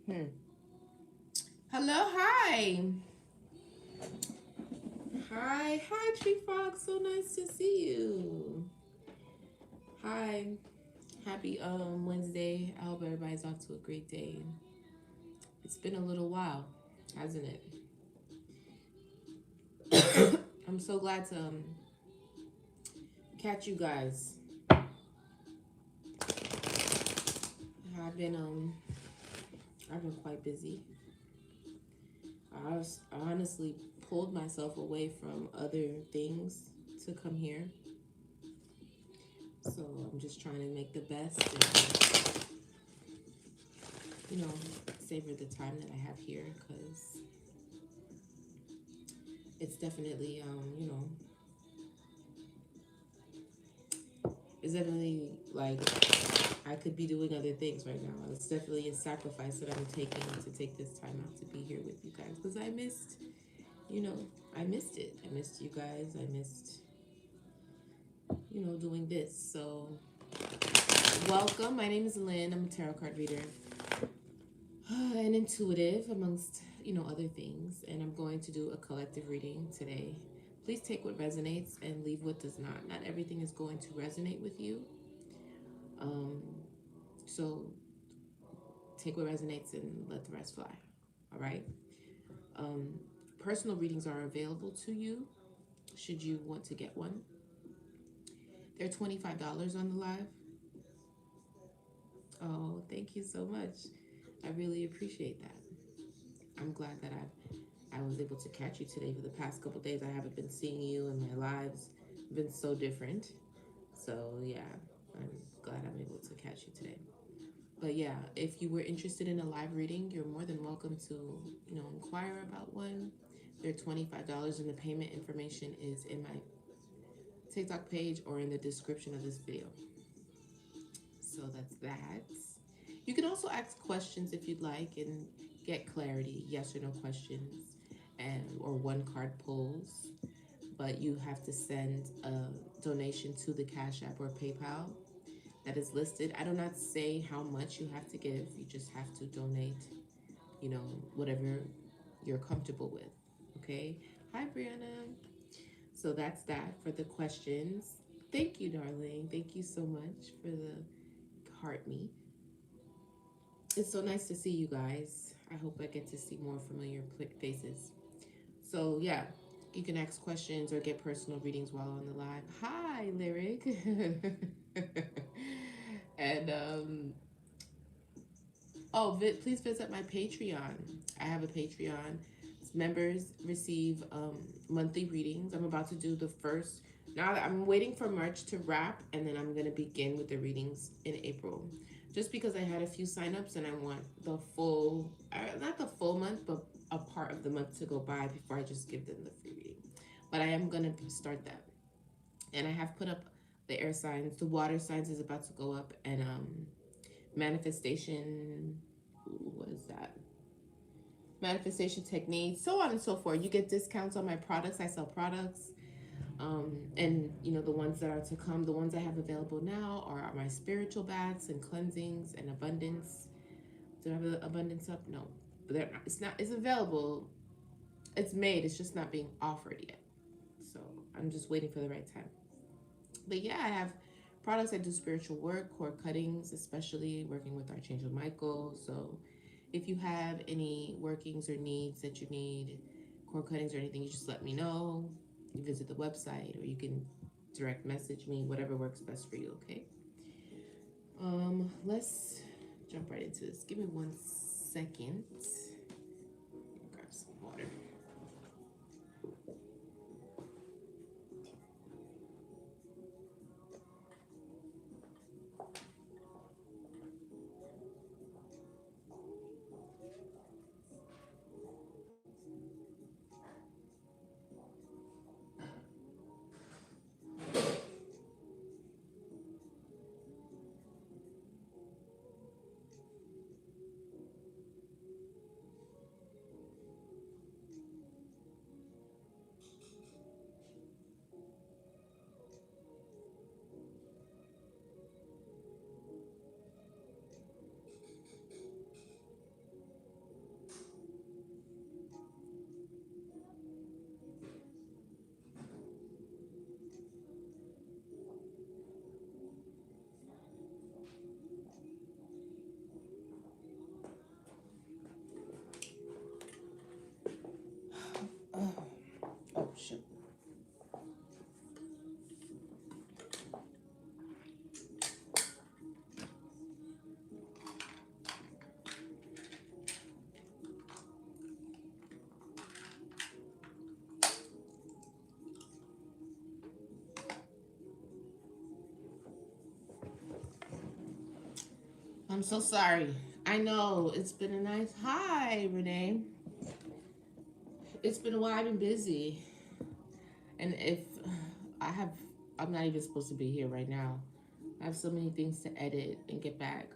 Hmm. Hello, hi. Hi, Tree Frog. So nice to see you. Hi. Happy Wednesday. I hope everybody's off to a great day. It's been a little while, hasn't it? I'm so glad to catch you guys. I've been um I've been quite busy. I honestly pulled myself away from other things to come here. So I'm just trying to make the best and you know, savor the time that I have here because it's definitely, it's definitely like I could be doing other things right now. It's definitely a sacrifice that I'm taking to take this time out to be here with you guys because you know, I missed it. I missed you guys. I missed, doing this. So, welcome. My name is Lynn. I'm a tarot card reader. And intuitive amongst other things, and I'm going to do a collective reading today. Please take what resonates and leave what does not everything is going to resonate with you. So take what resonates and let the rest fly. All right. um, Personal readings are available to you should you want to get one. They're $25 on the live. Oh, thank you so much. I really appreciate that. I'm glad that I was able to catch you today. For the past couple days, I haven't been seeing you, and my lives have been so different. So yeah, I'm glad I'm able to catch you today. But yeah, if you were interested in a live reading, you're more than welcome to inquire about one. They're $25, and the payment information is in my TikTok page or in the description of this video. So that's that. You can also ask questions if you'd like and get clarity, yes or no questions, and or one card pulls. But you have to send a donation to the Cash App or PayPal that is listed. I do not say how much you have to give. You just have to donate, whatever you're comfortable with. Okay. Hi, Brianna. So that's that for the questions. Thank you, darling. Thank you so much for the heart me. It's so nice to see you guys. I hope I get to see more familiar faces. So yeah, you can ask questions or get personal readings while on the live. Hi, Lyric. And please visit my Patreon. I have a Patreon. Members receive monthly readings. I'm about to do the first. Now I'm waiting for March to wrap, and then I'm gonna begin with the readings in April. Just because I had a few signups and I want the full, not the full month, but a part of the month to go by before I just give them the free reading. But I am gonna start that, and I have put up the air signs. The water signs is about to go up, and manifestation. What is that? Manifestation techniques, so on and so forth. You get discounts on my products. I sell products. And the ones that are to come, the ones I have available now are my spiritual baths and cleansings and abundance. Do I have the abundance up? No, but it's not. It's available. It's made. It's just not being offered yet. So I'm just waiting for the right time. But yeah, I have products that do spiritual work, cord cuttings, especially working with Archangel Michael. So if you have any workings or needs that you need, cord cuttings or anything, you just let me know. You visit the website or you can direct message me, whatever works best for you, okay? Let's jump right into this. Give me 1 second. Grab some water. I'm so sorry. I know it's been a nice. Hi, Renee. It's been a while. I've been busy, and if I have, I'm not even supposed to be here right now. I have so many things to edit and get back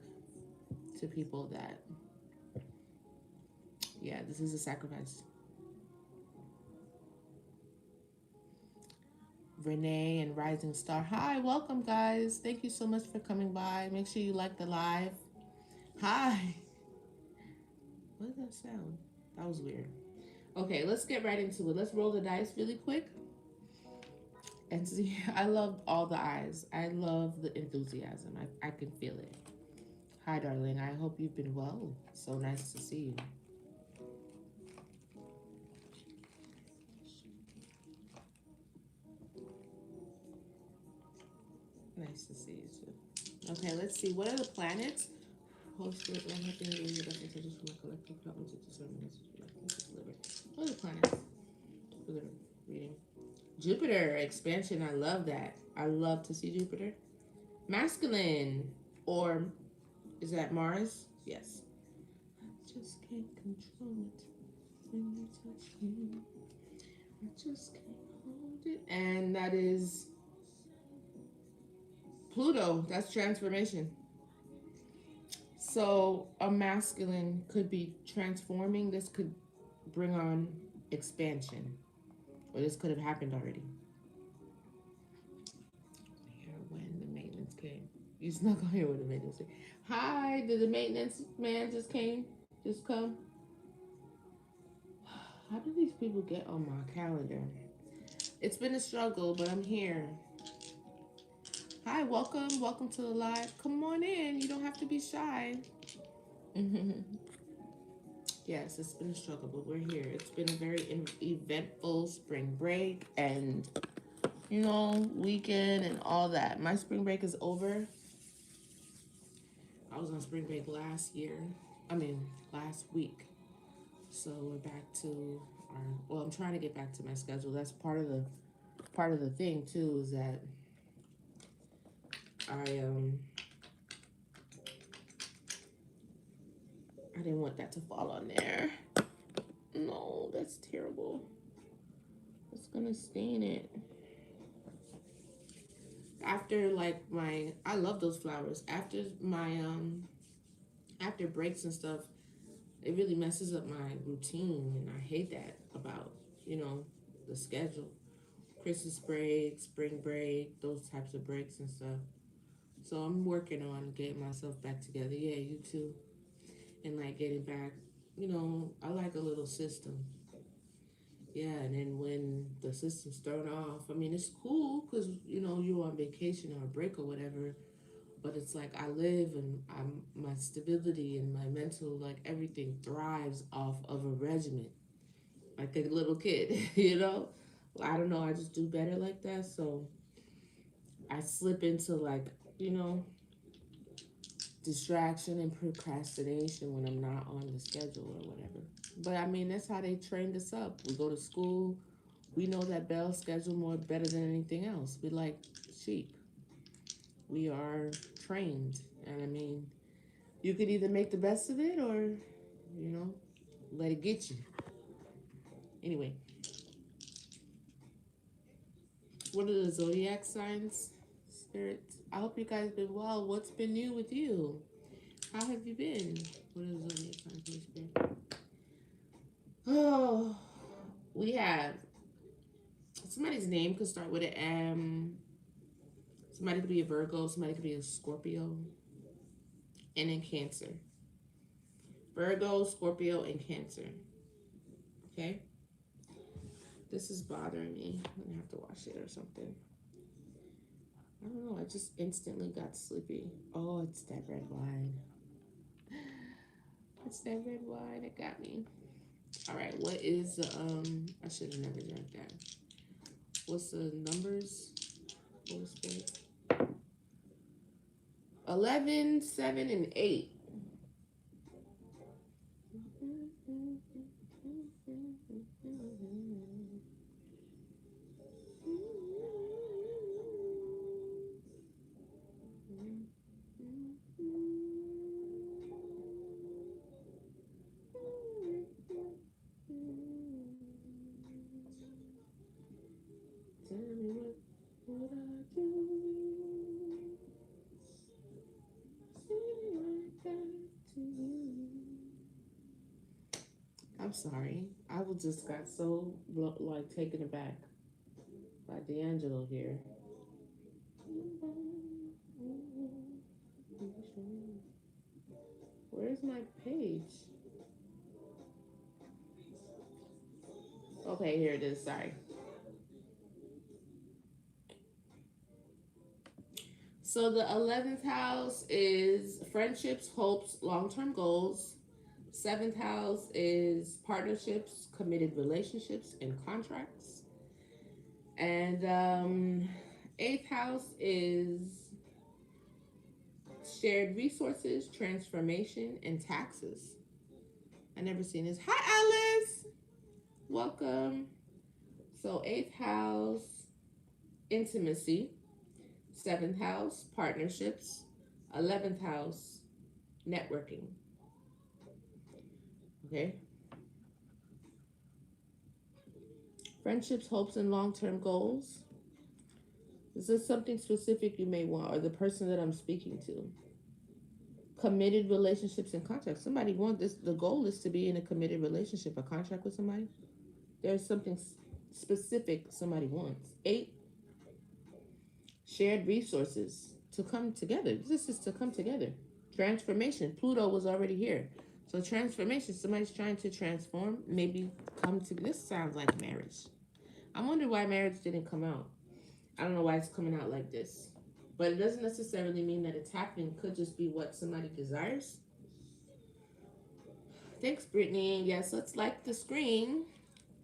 to people that, yeah, this is a sacrifice. Renee and Rising Star. Hi, welcome, guys. Thank you so much for coming by. Make sure you like the live. Hi. What did that sound? That was weird. Okay, let's get right into it. Let's roll the dice really quick and see. I love all the eyes. I love the enthusiasm. I can feel it. Hi, darling. I hope you've been well. So nice to see you. Nice to see you too. Okay, let's see. What are the planets? Holy Spirit, let me think of your best intentions from my collective. Help me to discern the message you'd like me to deliver. What are the planets? For the reading. Jupiter expansion. I love that. I love to see Jupiter. Masculine, or is that Mars? Yes. I just can't control it when you touch me. I just can't hold it. And that is Pluto. That's transformation. So a masculine could be transforming. This could bring on expansion, or this could have happened already. Here when the maintenance came. You snuck on here when the maintenance came. Hi, did the maintenance man just came? Just come? How do these people get on my calendar? It's been a struggle, but I'm here. Hi, welcome. Welcome to the live. Come on in. You don't have to be shy. Yes, it's been a struggle, but we're here. It's been a very eventful spring break and, weekend and all that. My spring break is over. I was on spring break last week. So we're back to I'm trying to get back to my schedule. That's part of the thing too, is that I didn't want that to fall on there. No, that's terrible. It's gonna stain it. After I love those flowers. After breaks and stuff, it really messes up my routine, and I hate that about, the schedule. Christmas break, spring break, those types of breaks and stuff. So I'm working on getting myself back together. Yeah, you too. And getting back, I like a little system. Yeah, and then when the system's thrown off, it's cool because, you're on vacation or a break or whatever. But it's like I live and my stability and my mental, everything thrives off of a regimen. Like a little kid, I don't know, I just do better like that. So I slip into you know, distraction and procrastination when I'm not on the schedule or whatever. But that's how they trained us up. We go to school, we know that bell schedule more better than anything else. We like sheep. We are trained. And you could either make the best of it or, let it get you. Anyway, what are the zodiac signs? Spirits. I hope you guys been well. What's been new with you? How have you been? What are the zodiac signs, Holy Spirit? Oh, we have somebody's name could start with an M. Somebody could be a Virgo. Somebody could be a Scorpio. And then Cancer. Virgo, Scorpio, and Cancer. Okay? This is bothering me. I'm gonna have to wash it or something. I don't know. I just instantly got sleepy. Oh, it's that red wine. It's that red wine. It got me. All right. What is the I should have never drank that. What's the numbers? Holy Spirit. 11, 7, and 8. I'm sorry. I was just got so like taken aback by D'Angelo here. Where's my page? Okay, here it is. Sorry. So the 11th house is friendships, hopes, long-term goals. Seventh house is partnerships, committed relationships, and contracts. And eighth house is shared resources, transformation, and taxes. I never seen this. Hi, Alice. Welcome. So eighth house, intimacy. Seventh house, partnerships. 11th house, networking. Okay. Friendships, hopes, and long-term goals. Is this something specific you may want, or the person that I'm speaking to? Committed relationships and contracts. Somebody wants this. The goal is to be in a committed relationship, a contract with somebody. There's something specific somebody wants. Eight, shared resources to come together. This is to come together. Transformation. Pluto was already here. So transformation, somebody's trying to transform, maybe come to, this sounds like marriage. I wonder why marriage didn't come out. I don't know why it's coming out like this. But it doesn't necessarily mean that it's happening. It could just be what somebody desires. Thanks, Brittany. Yes, let's like the screen.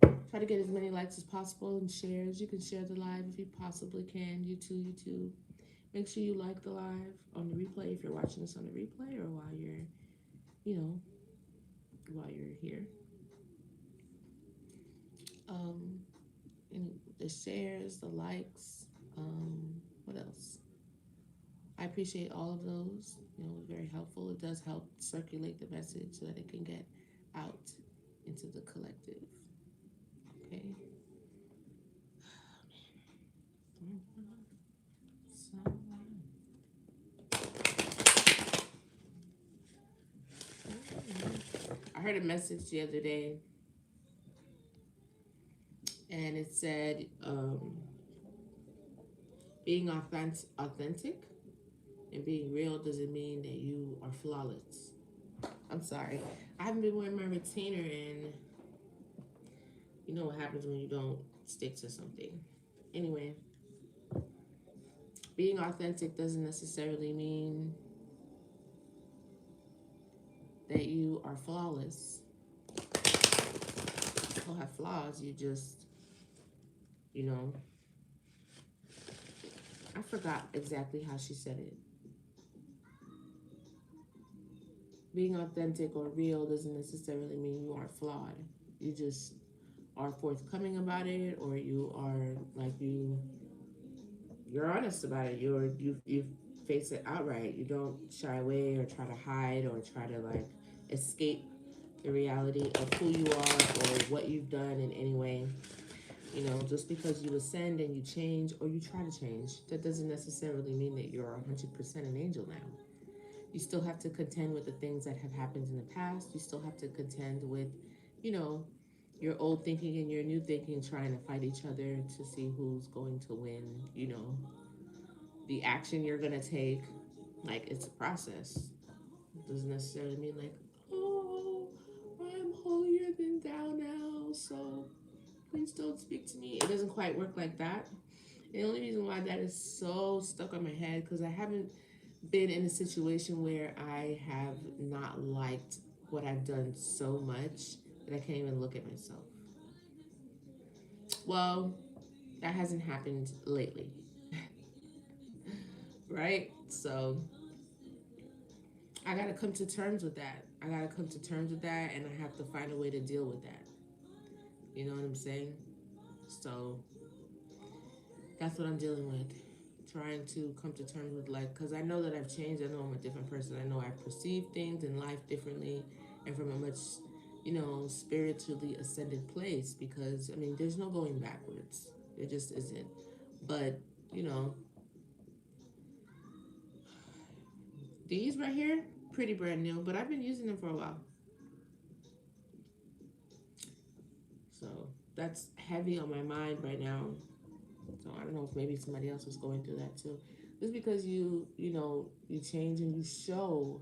Try to get as many likes as possible and shares. You can share the live if you possibly can. YouTube. Make sure you like the live on the replay if you're watching this on the replay, or while you're, you know, while you're here. Um, and the shares, the likes. What else? I appreciate all of those. You know, it's very helpful. It does help circulate the message so that it can get out into the collective. Okay. I heard a message the other day, and it said, being authentic and being real doesn't mean that you are flawless. I'm sorry. I haven't been wearing my retainer, and you know what happens when you don't stick to something. Anyway, being authentic doesn't necessarily mean that you are flawless. You don't have flaws. You just, you know, I forgot exactly how she said it. Being authentic or real doesn't necessarily mean you are flawed. You just are forthcoming about it, or you are like you're honest about it. You face it outright. You don't shy away or try to hide or try to like escape the reality of who you are or what you've done in any way. You know, just because you ascend and you change or you try to change, that doesn't necessarily mean that you're 100% an angel now. You still have to contend with the things that have happened in the past. You still have to contend with, you know, your old thinking and your new thinking, trying to fight each other to see who's going to win, you know, the action you're going to take. Like, it's a process. It doesn't necessarily mean, like, oh, I'm holier than thou now, so please don't speak to me. It doesn't quite work like that. The only reason why that is so stuck on my head, because I haven't been in a situation where I have not liked what I've done so much that I can't even look at myself. Well, that hasn't happened lately. Right? So I gotta come to terms with that. I gotta come to terms with that, and I have to find a way to deal with that. You know what I'm saying? So that's what I'm dealing with. Trying to come to terms with, like, because I know that I've changed. I know I'm a different person. I know I perceive things in life differently and from a much, you know, spiritually ascended place, because, I mean, there's no going backwards. There just isn't. But, you know, these right here, pretty brand new, but I've been using them for a while. that's heavy on my mind right now. So I don't know if maybe somebody else was going through that too. Just because you change and you show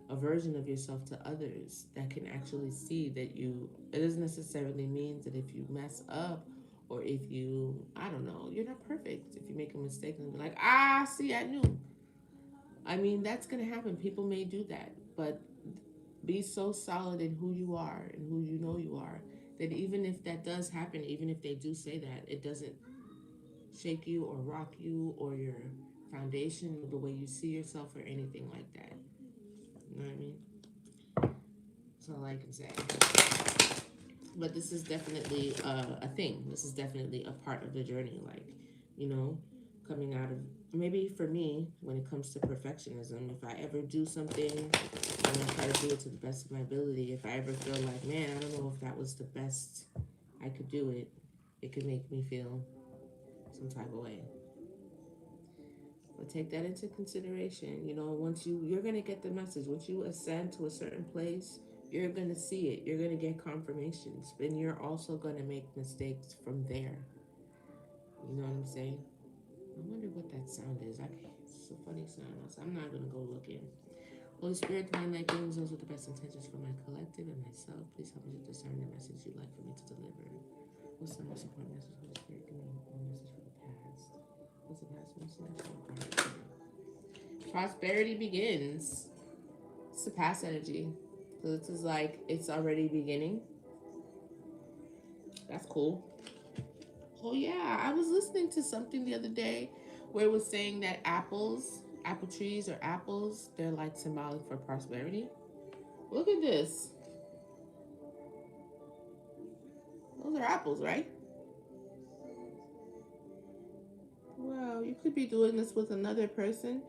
a version of yourself to others that can actually see that it doesn't necessarily mean that if you mess up or if you, I don't know, you're not perfect. If you make a mistake and be like, see, I knew. I mean, that's going to happen. People may do that, but be so solid in who you are and who you know you are that even if that does happen, even if they do say that, it doesn't shake you or rock you or your foundation or the way you see yourself or anything like that. You know what I mean? That's all I can say. But this is definitely a thing. This is definitely a part of the journey. Like, you know, coming out of, maybe for me, when it comes to perfectionism, if I ever do something, I'm going to try to do it to the best of my ability. If I ever feel like, man, I don't know if that was the best I could do it, it could make me feel some type of way. But take that into consideration. You know, once you're going to get the message. Once you ascend to a certain place, you're going to see it. You're going to get confirmations. And you're also going to make mistakes from there. You know what I'm saying? I wonder what that sound is. It's a funny sound. So I'm not going to go look in. Holy Spirit, divine light, beings, those with the best intentions for my collective and myself. Please help me to discern the message you'd like for me to deliver. What's the most important message, Holy Spirit? Give me one message for the past. What's the past message? Prosperity begins. It's the past energy. So this is like it's already beginning. That's cool. Oh yeah, I was listening to something the other day where it was saying that apple trees or apples, they're like symbolic for prosperity. Look at this. Those are apples, right? Well, you could be doing this with another person.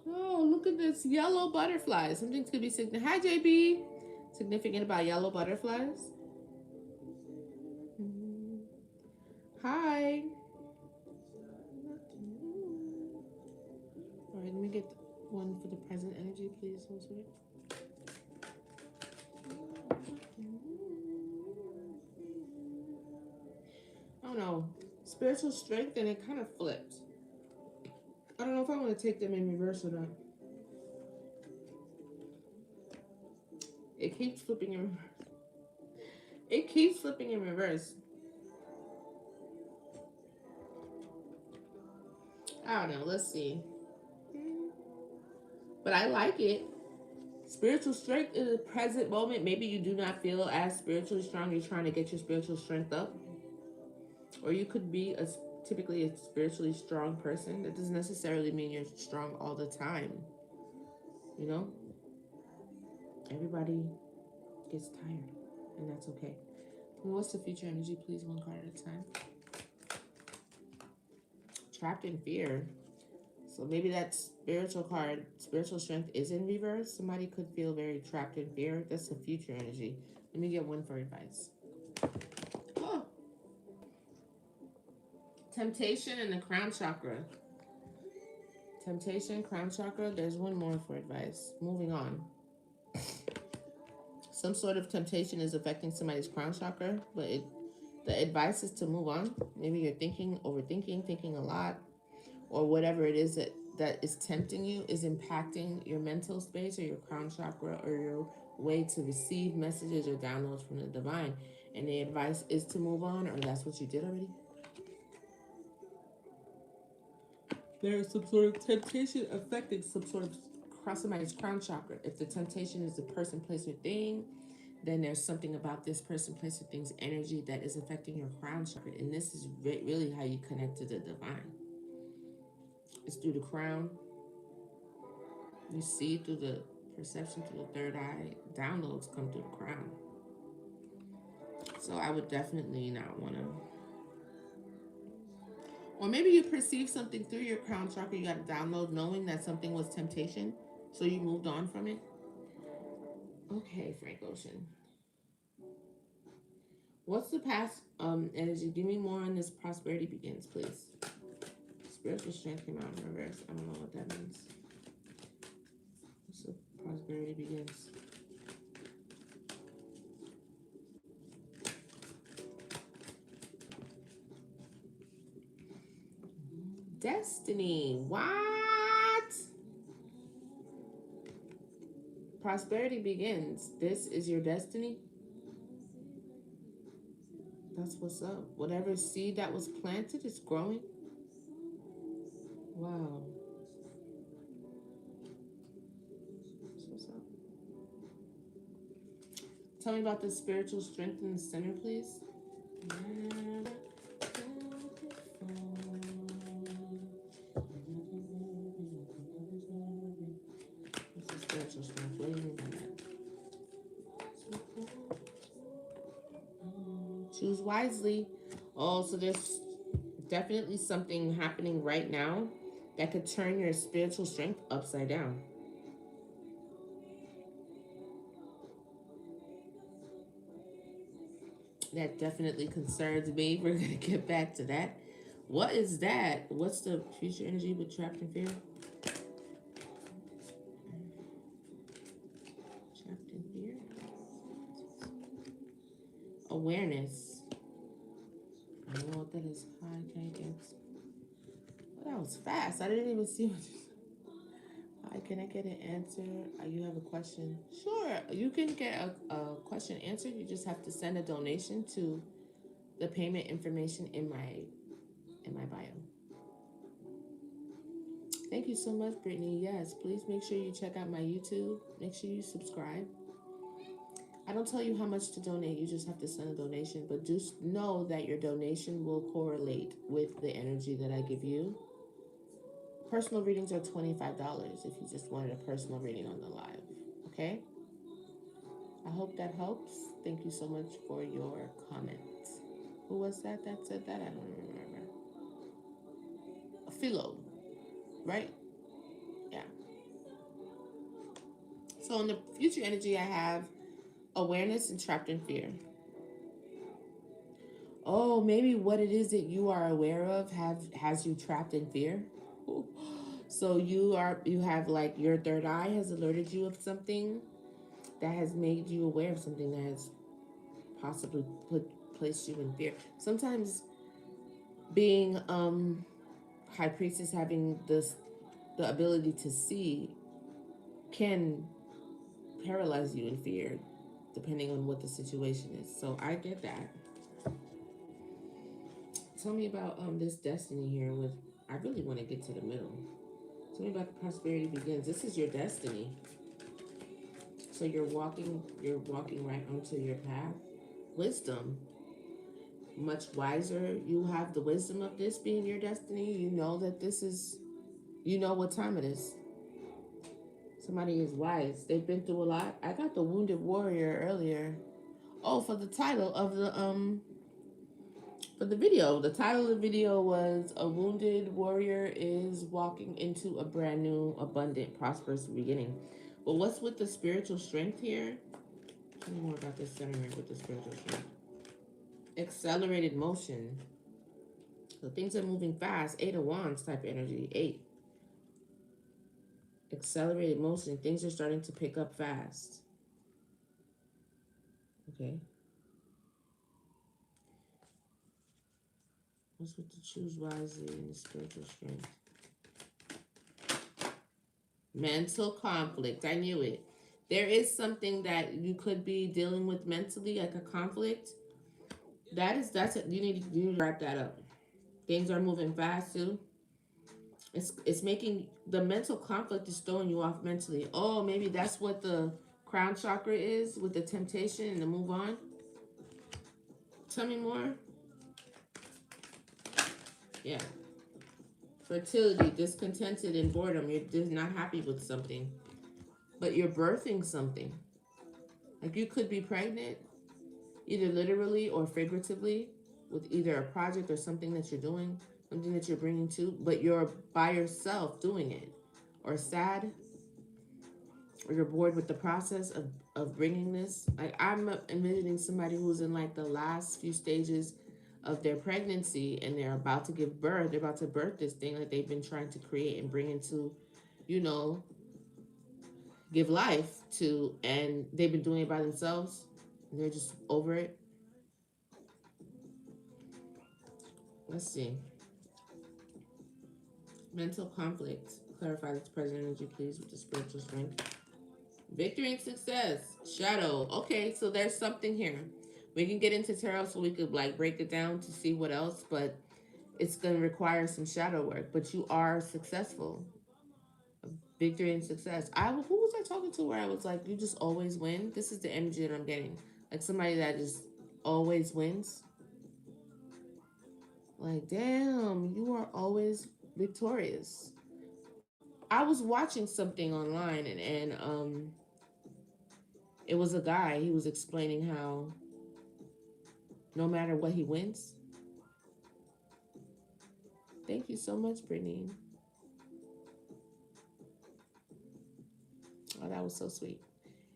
Oh, look at this yellow butterflies. Something could be significant. Hi, JB. Significant about yellow butterflies. Hi. All right, let me get one for the present energy, please. I don't know. Spiritual strength, and it kind of flipped. I don't know if I want to take them in reverse or not. It keeps flipping in reverse. It keeps flipping in reverse. I don't know. Let's see. But I like it. Spiritual strength in the present moment. Maybe you do not feel as spiritually strong. You're trying to get your spiritual strength up. Or you could be typically a spiritually strong person. That doesn't necessarily mean you're strong all the time. You know? Everybody gets tired. And that's okay. And what's the future energy, please? One card at a time. Trapped in fear. So maybe that spiritual card, spiritual strength, is in reverse. Somebody could feel very trapped in fear. That's the future energy. Let me get one for advice. Oh. Temptation and the crown chakra. Temptation, crown chakra. There's one more for advice. Moving on. Some sort of temptation is affecting somebody's crown chakra, but the advice is to move on. Maybe you're overthinking, thinking a lot, or whatever it is that is tempting you is impacting your mental space or your crown chakra or your way to receive messages or downloads from the divine. And the advice is to move on, or that's what you did already. There is some sort of temptation affecting some sort of somebody's crown chakra. If the temptation is the person, place, or thing, then there's something about this person, place, or thing's energy that is affecting your crown chakra. And this is really how you connect to the divine. It's through the crown. You see through the perception, through the third eye. Downloads come through the crown. So I would definitely not want to. Or maybe you perceive something through your crown chakra. You got a download knowing that something was temptation. So you moved on from it. Okay, Frank Ocean. What's the past energy? Give me more on this prosperity begins, please. Spiritual strength came out in reverse. I don't know what that means. What's the prosperity begins. Destiny. What? Prosperity begins. This is your destiny. That's what's up. Whatever seed that was planted is growing. Wow. That's what's up. Tell me about the spiritual strength in the center, please. What's the spiritual strength? What do you mean by that? Choose wisely. Oh, so there's definitely something happening right now that could turn your spiritual strength upside down. That definitely concerns me. We're going to get back to that. What is that? What's the future energy with trapped in fear? Trapped in fear? Awareness. I don't know what that is. Hi, can I get? Well, that was fast. I didn't even see what you said. Hi, can I get an answer? You have a question? Sure. You can get a question answered. You just have to send a donation to the payment information in my bio. Thank you so much, Brittany. Yes, please make sure you check out my YouTube. Make sure you subscribe. I don't tell you how much to donate. You just have to send a donation. But just know that your donation will correlate with the energy that I give you. Personal readings are $25 if you just wanted a personal reading on the live. Okay? I hope that helps. Thank you so much for your comments. Who was that said that? I don't remember. Philo, right? Yeah. So in the future energy, I have awareness and trapped in fear. Oh, maybe what it is that you are aware of has you trapped in fear. So you have like your third eye has alerted you of something that has made you aware of something that has possibly placed you in fear. Sometimes being high priestess, having the ability to see, can paralyze you in fear depending on what the situation is. So I get that. Tell me about this destiny here with I really want to get to the middle. Tell me about the prosperity begins. This is your destiny. So you're walking right onto your path. Wisdom. Much wiser. You have the wisdom of this being your destiny. You know that this is you know what time it is. Somebody is wise. They've been through a lot. I got the wounded warrior earlier. Oh, for the title of the for the video. The title of the video was A Wounded Warrior is Walking into a Brand New, Abundant, Prosperous Beginning. But what's with the spiritual strength here? Tell me more about this center with the spiritual strength. Accelerated motion. So things are moving fast. 8 of Wands type energy. 8. Accelerated motion. Things are starting to pick up fast. Okay. What's with the choose wisely and the spiritual strength? Mental conflict. I knew it. There is something that you could be dealing with mentally, like a conflict. That's it. You need to wrap that up. Things are moving fast too. It's making the mental conflict is throwing you off mentally. Oh, maybe that's what the crown chakra is with the temptation and the move on. Tell me more. Yeah. Fertility, discontented, and boredom. You're just not happy with something, but you're birthing something. Like you could be pregnant, either literally or figuratively, with either a project or something that you're doing, something that you're bringing to, but you're by yourself doing it, or sad, or you're bored with the process of bringing this. Like I'm envisioning somebody who's in like the last few stages of their pregnancy and they're about to give birth. They're about to birth this thing that they've been trying to create and bring into, you know, give life to, and they've been doing it by themselves, and they're just over it. Let's see. Mental conflict. Clarify this present energy, please, with the spiritual strength. Victory and success. Shadow. Okay, so there's something here. We can get into tarot so we could like break it down to see what else, but it's going to require some shadow work. But you are successful. Victory and success. Who was I talking to where I was like, you just always win? This is the energy that I'm getting. Like somebody that just always wins. Like, damn, you are always victorious. I was watching something online and it was a guy. He was explaining how no matter what he wins. Thank you so much, Brittany. Oh, that was so sweet.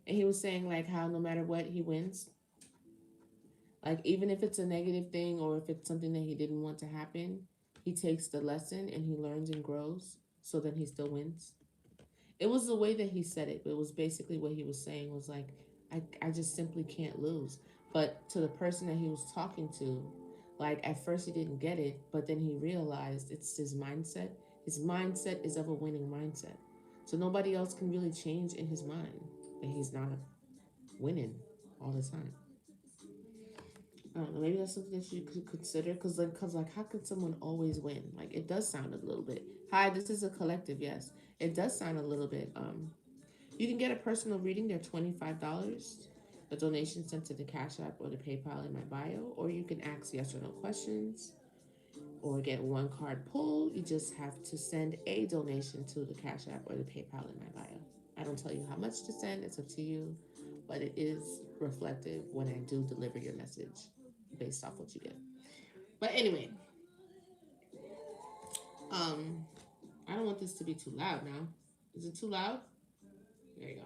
And he was saying like how no matter what he wins, like even if it's a negative thing or if it's something that he didn't want to happen, he takes the lesson and he learns and grows. So then he still wins. It was the way that he said it, but it was basically what he was saying was like, I just simply can't lose. But to the person that he was talking to, like at first he didn't get it, but then he realized it's his mindset. His mindset is of a winning mindset. So nobody else can really change in his mind that he's not winning all the time. I don't know. Maybe that's something that you could consider, because how could someone always win? Like, it does sound a little bit. Hi, this is a collective. Yes, it does sound a little bit. You can get a personal reading. They're $25. A donation sent to the Cash App or the PayPal in my bio, or you can ask yes or no questions, or get one card pull. You just have to send a donation to the Cash App or the PayPal in my bio. I don't tell you how much to send. It's up to you, but it is reflective when I do deliver your message based off what you get. But anyway, um, I don't want this to be too loud now. Is it too loud? There you go.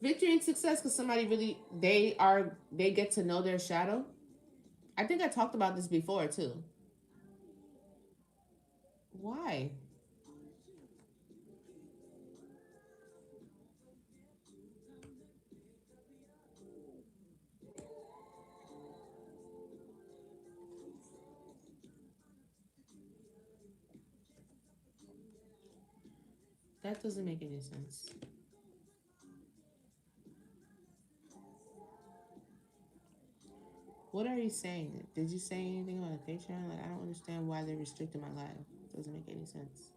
Victory and success, because somebody really they get to know their shadow. I think I talked about this before too. Why? That doesn't make any sense. What are you saying? Did you say anything on a Patreon? Like, I don't understand why they're restricting my live. It doesn't make any sense.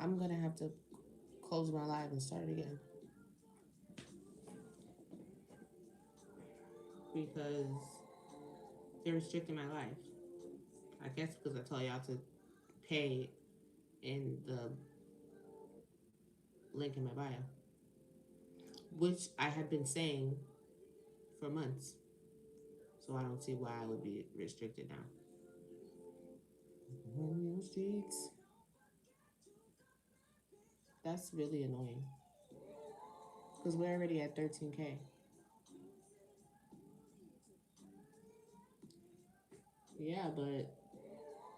I'm gonna have to close my live and start it again because they're restricting my life. I guess because I told y'all to pay in the link in my bio, which I have been saying for months. So I don't see why I would be restricted now. Romeo Streets. That's really annoying because we're already at 13K. Yeah, but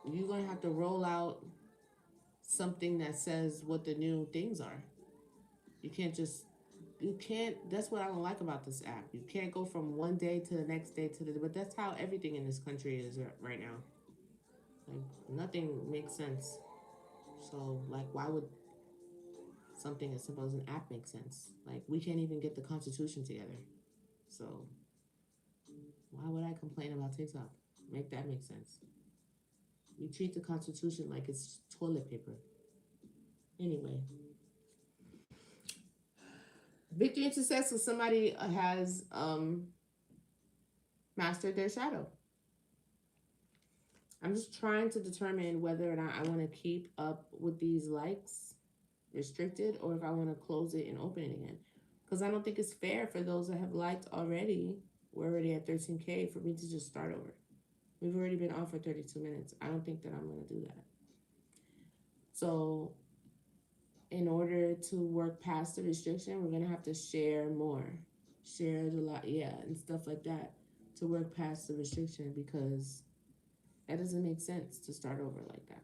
you're gonna have to roll out something that says what the new things are. You can't just you can't. That's what I don't like about this app. You can't go from one day to the next day to the. But that's how everything in this country is right now. Like nothing makes sense. So like, why would something as simple as an app make sense? Like we can't even get the Constitution together. So why would I complain about TikTok? Make that make sense. We treat the Constitution like it's toilet paper. Anyway, victory and success is somebody has mastered their shadow. I'm just trying to determine whether or not I want to keep up with these likes restricted or if I want to close it and open it again. Because I don't think it's fair for those that have liked already. We're already at 13K for me to just start over. We've already been on for 32 minutes. I don't think that I'm going to do that. So, in order to work past the restriction, we're going to have to share more. Share the lot, yeah, and stuff like that to work past the restriction because that doesn't make sense to start over like that.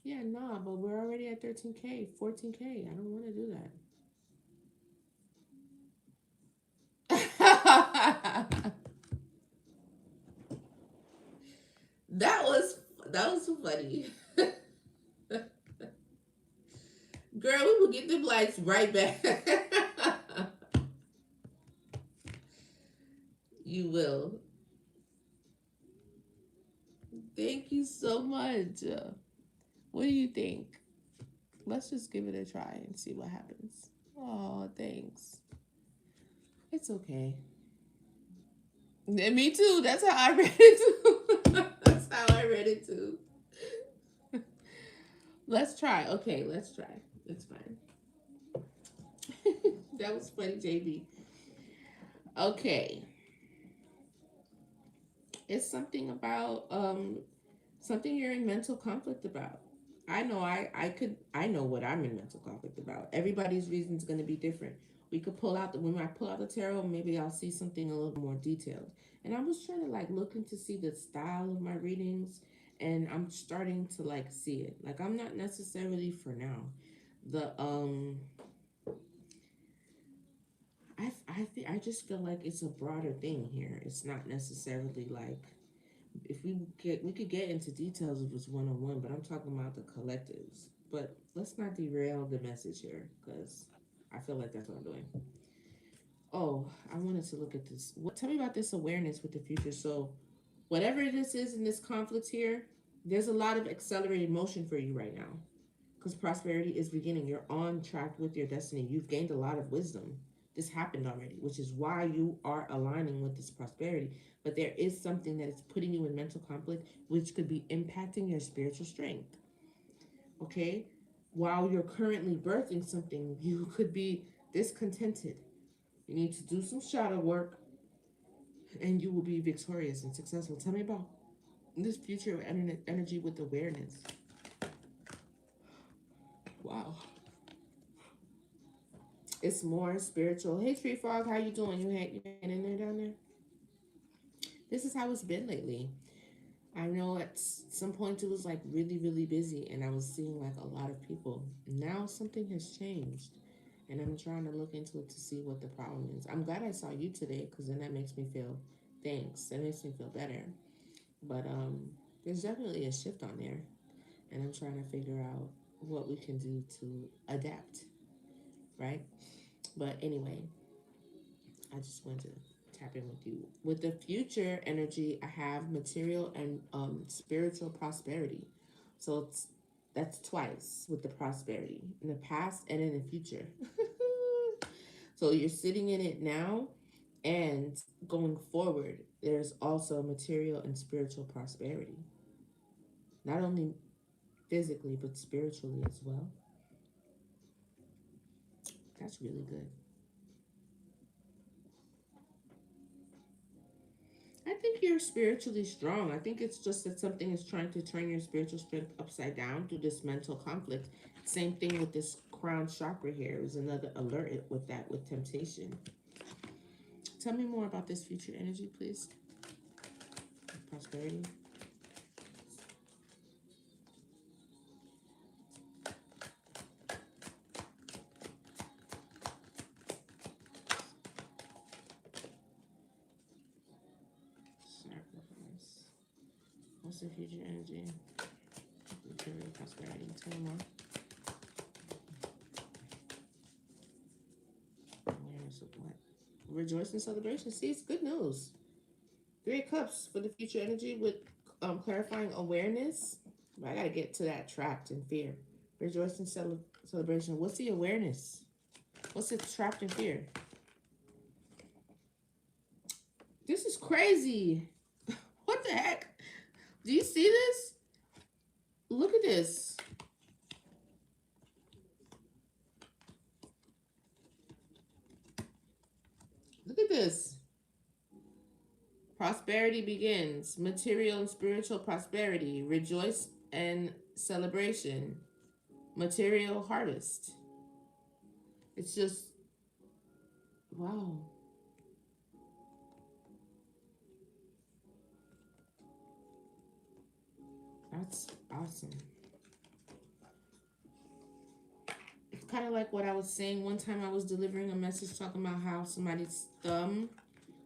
Yeah, nah, but we're already at 13K, 14K. I don't want to do that. that was that was funny. Girl, we will get them lights right back. You will. Thank you so much. What do you think? Let's just give it a try and see what happens. Oh, thanks. It's okay. And me too. That's how I read it too. That's how I read it too. Let's try. Okay, let's try. It's fine. That was funny, JB. Okay. It's something about something you're in mental conflict about. I know I know what I'm in mental conflict about. Everybody's reason is going to be different. We could pull out the when I pull out the tarot, maybe I'll see something a little more detailed. And I was trying to like looking to see the style of my readings, and I'm starting to like see it. Like I'm not necessarily for now. The I just feel like it's a broader thing here. It's not necessarily like if we could get into details if it's one on one, but I'm talking about the collectives. But let's not derail the message here because I feel like that's what I'm doing. Oh, I wanted to look at this. Tell me about this awareness with the future. So, whatever this is in this conflict here, there's a lot of accelerated motion for you right now because prosperity is beginning. You're on track with your destiny. You've gained a lot of wisdom. This happened already, which is why you are aligning with this prosperity. But there is something that is putting you in mental conflict, which could be impacting your spiritual strength. Okay? While you're currently birthing something, you could be discontented. You need to do some shadow work and you will be victorious and successful. Tell me about this future energy with awareness. Wow. It's more spiritual. Hey, Tree Frog, how you doing? You hanging in there down there? This is how it's been lately. I know at some point it was like really, really busy, and I was seeing like a lot of people. Now something has changed, and I'm trying to look into it to see what the problem is. I'm glad I saw you today because then that makes me feel thanks. That makes me feel better. But there's definitely a shift on there, and I'm trying to figure out what we can do to adapt, right? But anyway, I just wanted to tap in with you. With the future energy, I have material and spiritual prosperity. So that's twice with the prosperity in the past and in the future. So you're sitting in it now and going forward, there's also material and spiritual prosperity. Not only physically, but spiritually as well. That's really good. I think you're spiritually strong. I think it's just that something is trying to turn your spiritual strength upside down through this mental conflict. Same thing with this crown chakra here is another alert with that, with temptation. Tell me more about this future energy, please. Prosperity. Sacrifice. What's the future energy? Material prosperity. Tell me more. Awareness of what? Rejoice and celebration. See, it's good news. 3 of Cups for the future energy with clarifying awareness. I gotta get to that trapped in fear. Rejoice and celebration. What's the awareness? What's it trapped in fear? This is crazy. What the heck? Do you see this? Look at this. Look at this. Prosperity begins. Material and spiritual prosperity. Rejoice and celebration. Material harvest. It's just, wow. That's awesome. It's kind of like what I was saying one time. I was delivering a message talking about how somebody's thumb,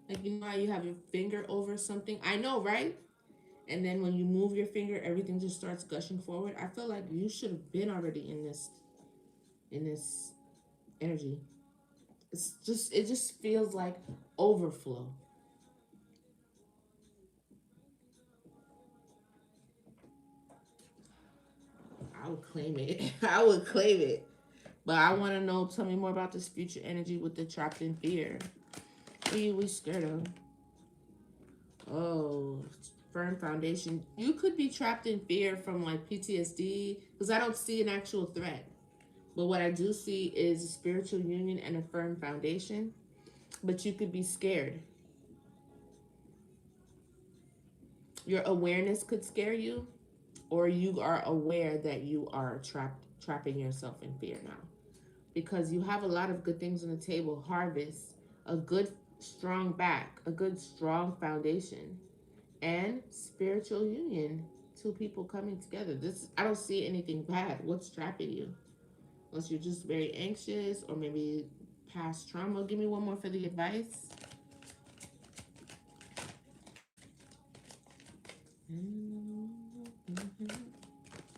like, you know how you have your finger over something? I know, right? And then when you move your finger, everything just starts gushing forward. I feel like you should have been already in this energy. It just feels like overflow. I would claim it. I would claim it. But I want to know. Tell me more about this future energy with the trapped in fear. What are we scared of? Oh, firm foundation. You could be trapped in fear from like PTSD because I don't see an actual threat. But what I do see is a spiritual union and a firm foundation. But you could be scared. Your awareness could scare you, or you are aware that you are trapping yourself in fear now. Because you have a lot of good things on the table. Harvest, a good strong back, a good strong foundation, and spiritual union. Two people coming together. This, I don't see anything bad. What's trapping you? Unless you're just very anxious or maybe past trauma. Give me one more for the advice.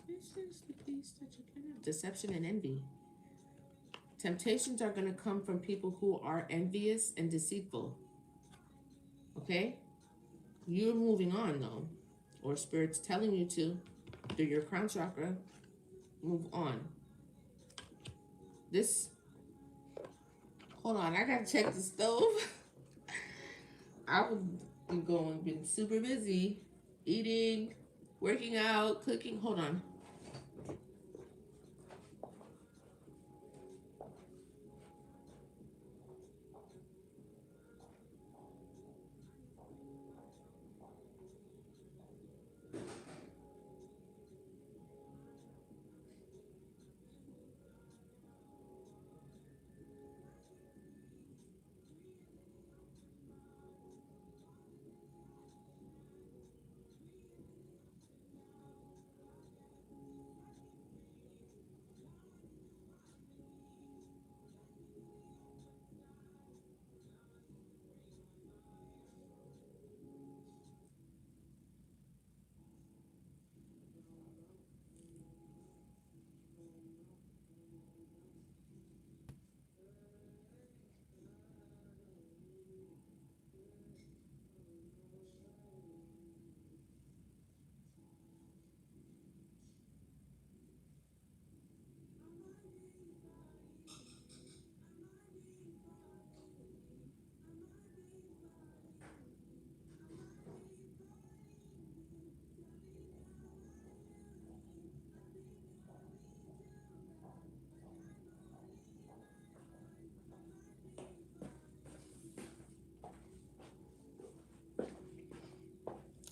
This is the peace that you can have. Deception and envy. Temptations are going to come from people who are envious and deceitful. Okay? You're moving on though, or Spirit's telling you to, through your crown chakra, move on. This, hold on, I gotta check the stove. I would be going, been super busy, eating, working out, cooking. Hold on.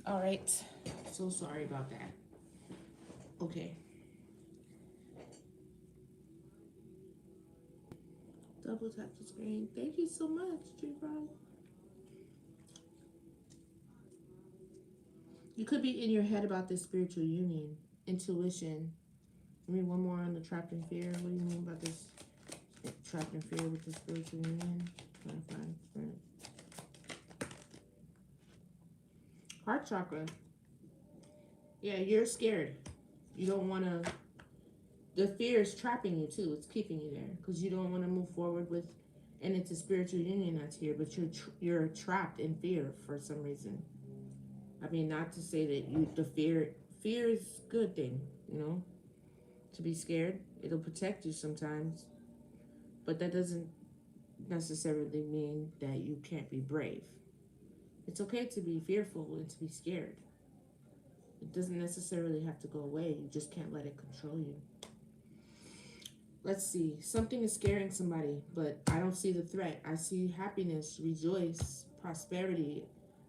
All right. So sorry about that. Okay. Double tap the screen. Thank you so much, Tree. You could be in your head about this spiritual union, intuition. I mean, one more on the trapped in fear. What do you mean about this trapped in fear with the spiritual union? Heart chakra. Yeah, you're scared. You don't want to. The fear is trapping you too. It's keeping you there because you don't want to move forward with. And it's a spiritual union that's here, but you're trapped in fear for some reason. I mean, not to say that the fear is a good thing, you know, to be scared. It'll protect you sometimes, but that doesn't necessarily mean that you can't be brave. It's okay to be fearful and to be scared. It doesn't necessarily have to go away. You just can't let it control you. Let's see. Something is scaring somebody, but I don't see the threat. I see happiness, rejoice, prosperity,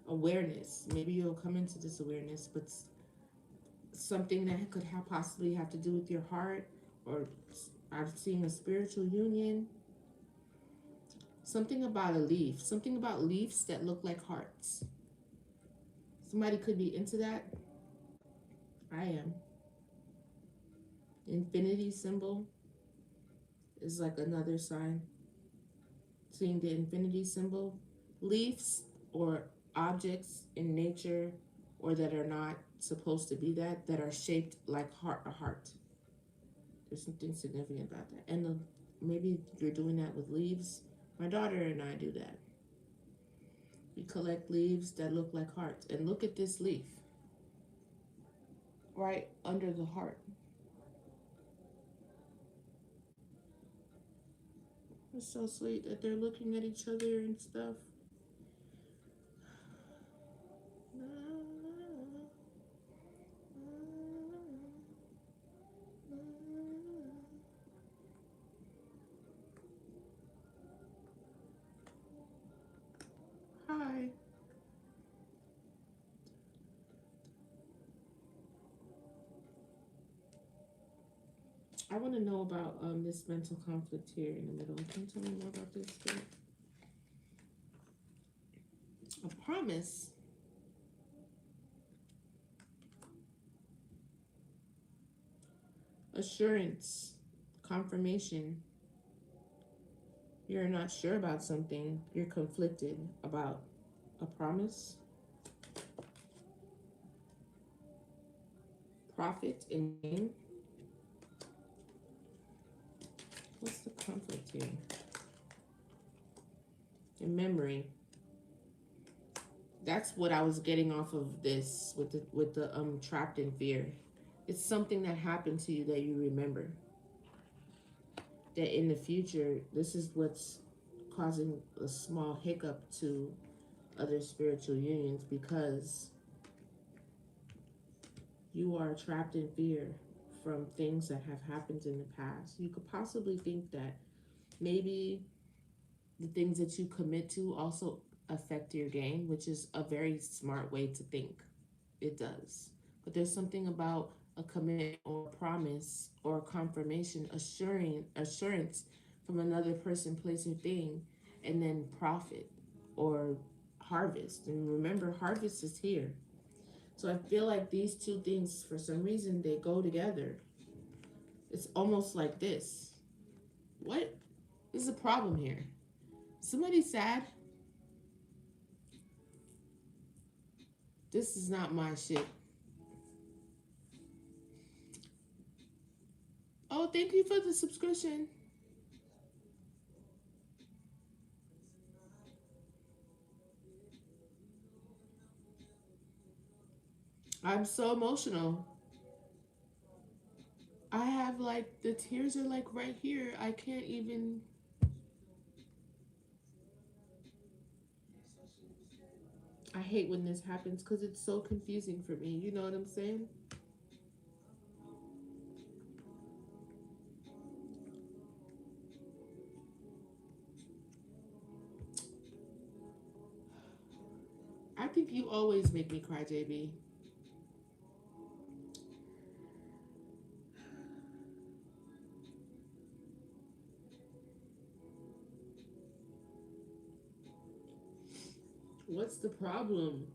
awareness. Maybe you'll come into this awareness, but something that could possibly have to do with your heart, or I'm seeing a spiritual union. Something about a leaf. Something about leaves that look like hearts. Somebody could be into that. I am. Infinity symbol is like another sign. Seeing the infinity symbol. Leaves or objects in nature or that are not supposed to be that are shaped like a heart. There's something significant about that. And maybe you're doing that with leaves. My daughter and I do that. We collect leaves that look like hearts. And look at this leaf right under the heart. It's so sweet that they're looking at each other and stuff. Hi. I want to know about this mental conflict here in the middle. Can you tell me more about this? A promise. Assurance. Confirmation. You're not sure about something. You're conflicted about a promise. Profit and gain. What's the conflict here? In memory. That's what I was getting off of this with the trapped in fear. It's something that happened to you that you remember. That in the future, this is what's causing a small hiccup to other spiritual unions, because you are trapped in fear from things that have happened in the past. You could possibly think that maybe the things that you commit to also affect your gain, which is a very smart way to think. It does. But there's something about a commitment or a promise or a confirmation, assurance from another person, place, or thing, and then profit or harvest. And remember, harvest is here. So I feel like these two things, for some reason, they go together. It's almost like this. What is the problem here? Somebody sad? This is not my shit. Oh, thank you for the subscription. I'm so emotional. I have like the tears are like right here. I can't even. I hate when this happens because it's so confusing for me. You know what I'm saying? I think you always make me cry, JB. What's the problem?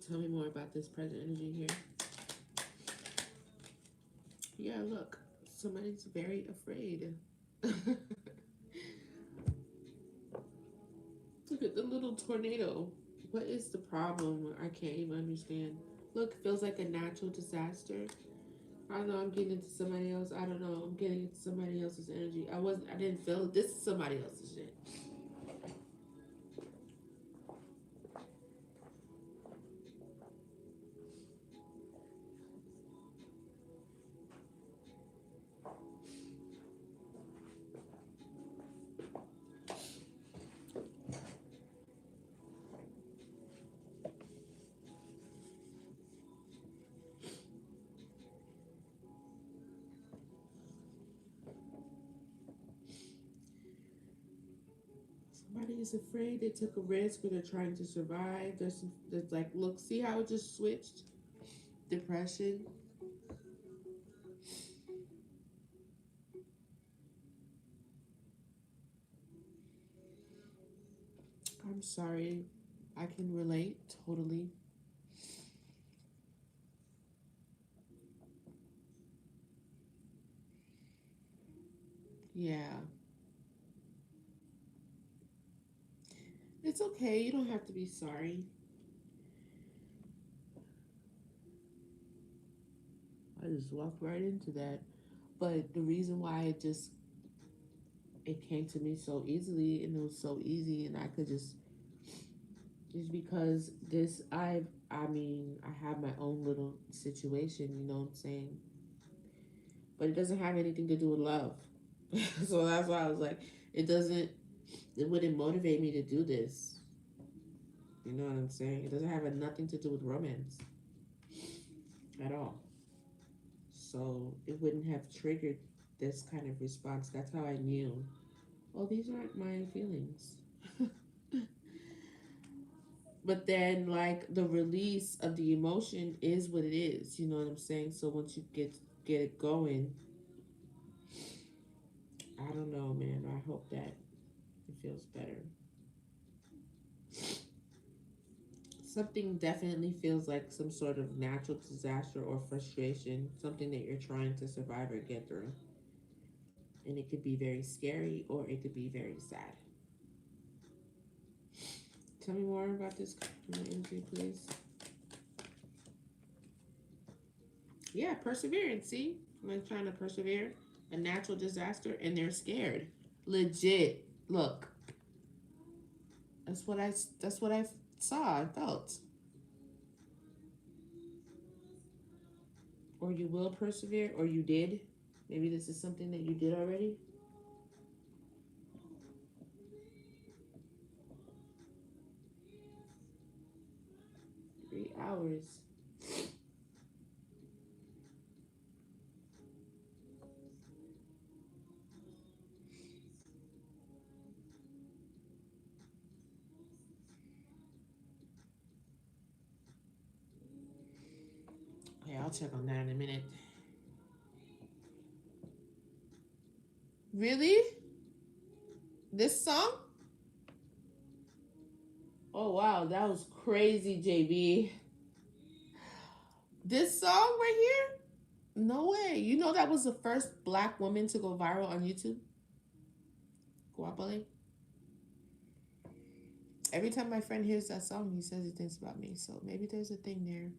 Tell me more about this present energy here. Yeah, look, somebody's very afraid. Look at the little tornado. What is the problem? I can't even understand. Look, feels like a natural disaster. I don't know. I'm getting into somebody else. I don't know. I'm getting into somebody else's energy. I didn't feel it. This is somebody else's shit. Somebody's afraid they took a risk or they're trying to survive. There's like, look, see how it just switched? Depression. I'm sorry. I can relate totally. Yeah. It's okay. You don't have to be sorry. I just walked right into that. But the reason why it came to me so easily and it was so easy and I could just is because I mean, I have my own little situation, you know what I'm saying? But it doesn't have anything to do with love. So that's why I was like, it doesn't it wouldn't motivate me to do this. You know what I'm saying? It doesn't have nothing to do with romance at all. So it wouldn't have triggered this kind of response. That's how I knew, oh, these aren't my feelings. But then, like, the release of the emotion is what it is. You know what I'm saying? So once you get it going, I don't know, man. I hope that it feels better. Something definitely feels like some sort of natural disaster or frustration, something that you're trying to survive or get through. And it could be very scary or it could be very sad. Tell me more about this energy, please. Yeah, perseverance. See, I'm trying to persevere. A natural disaster, and they're scared. Legit. Look, that's what I. That's what I saw. I felt. Or you will persevere, or you did. Maybe this is something that you did already. 3 hours. Okay, I'll check on that in a minute. Really? This song? Oh wow, that was crazy, JB. This song right here? No way. You know that was the first black woman to go viral on YouTube? Guapale. Every time my friend hears that song, he says he thinks about me. So maybe there's a thing there.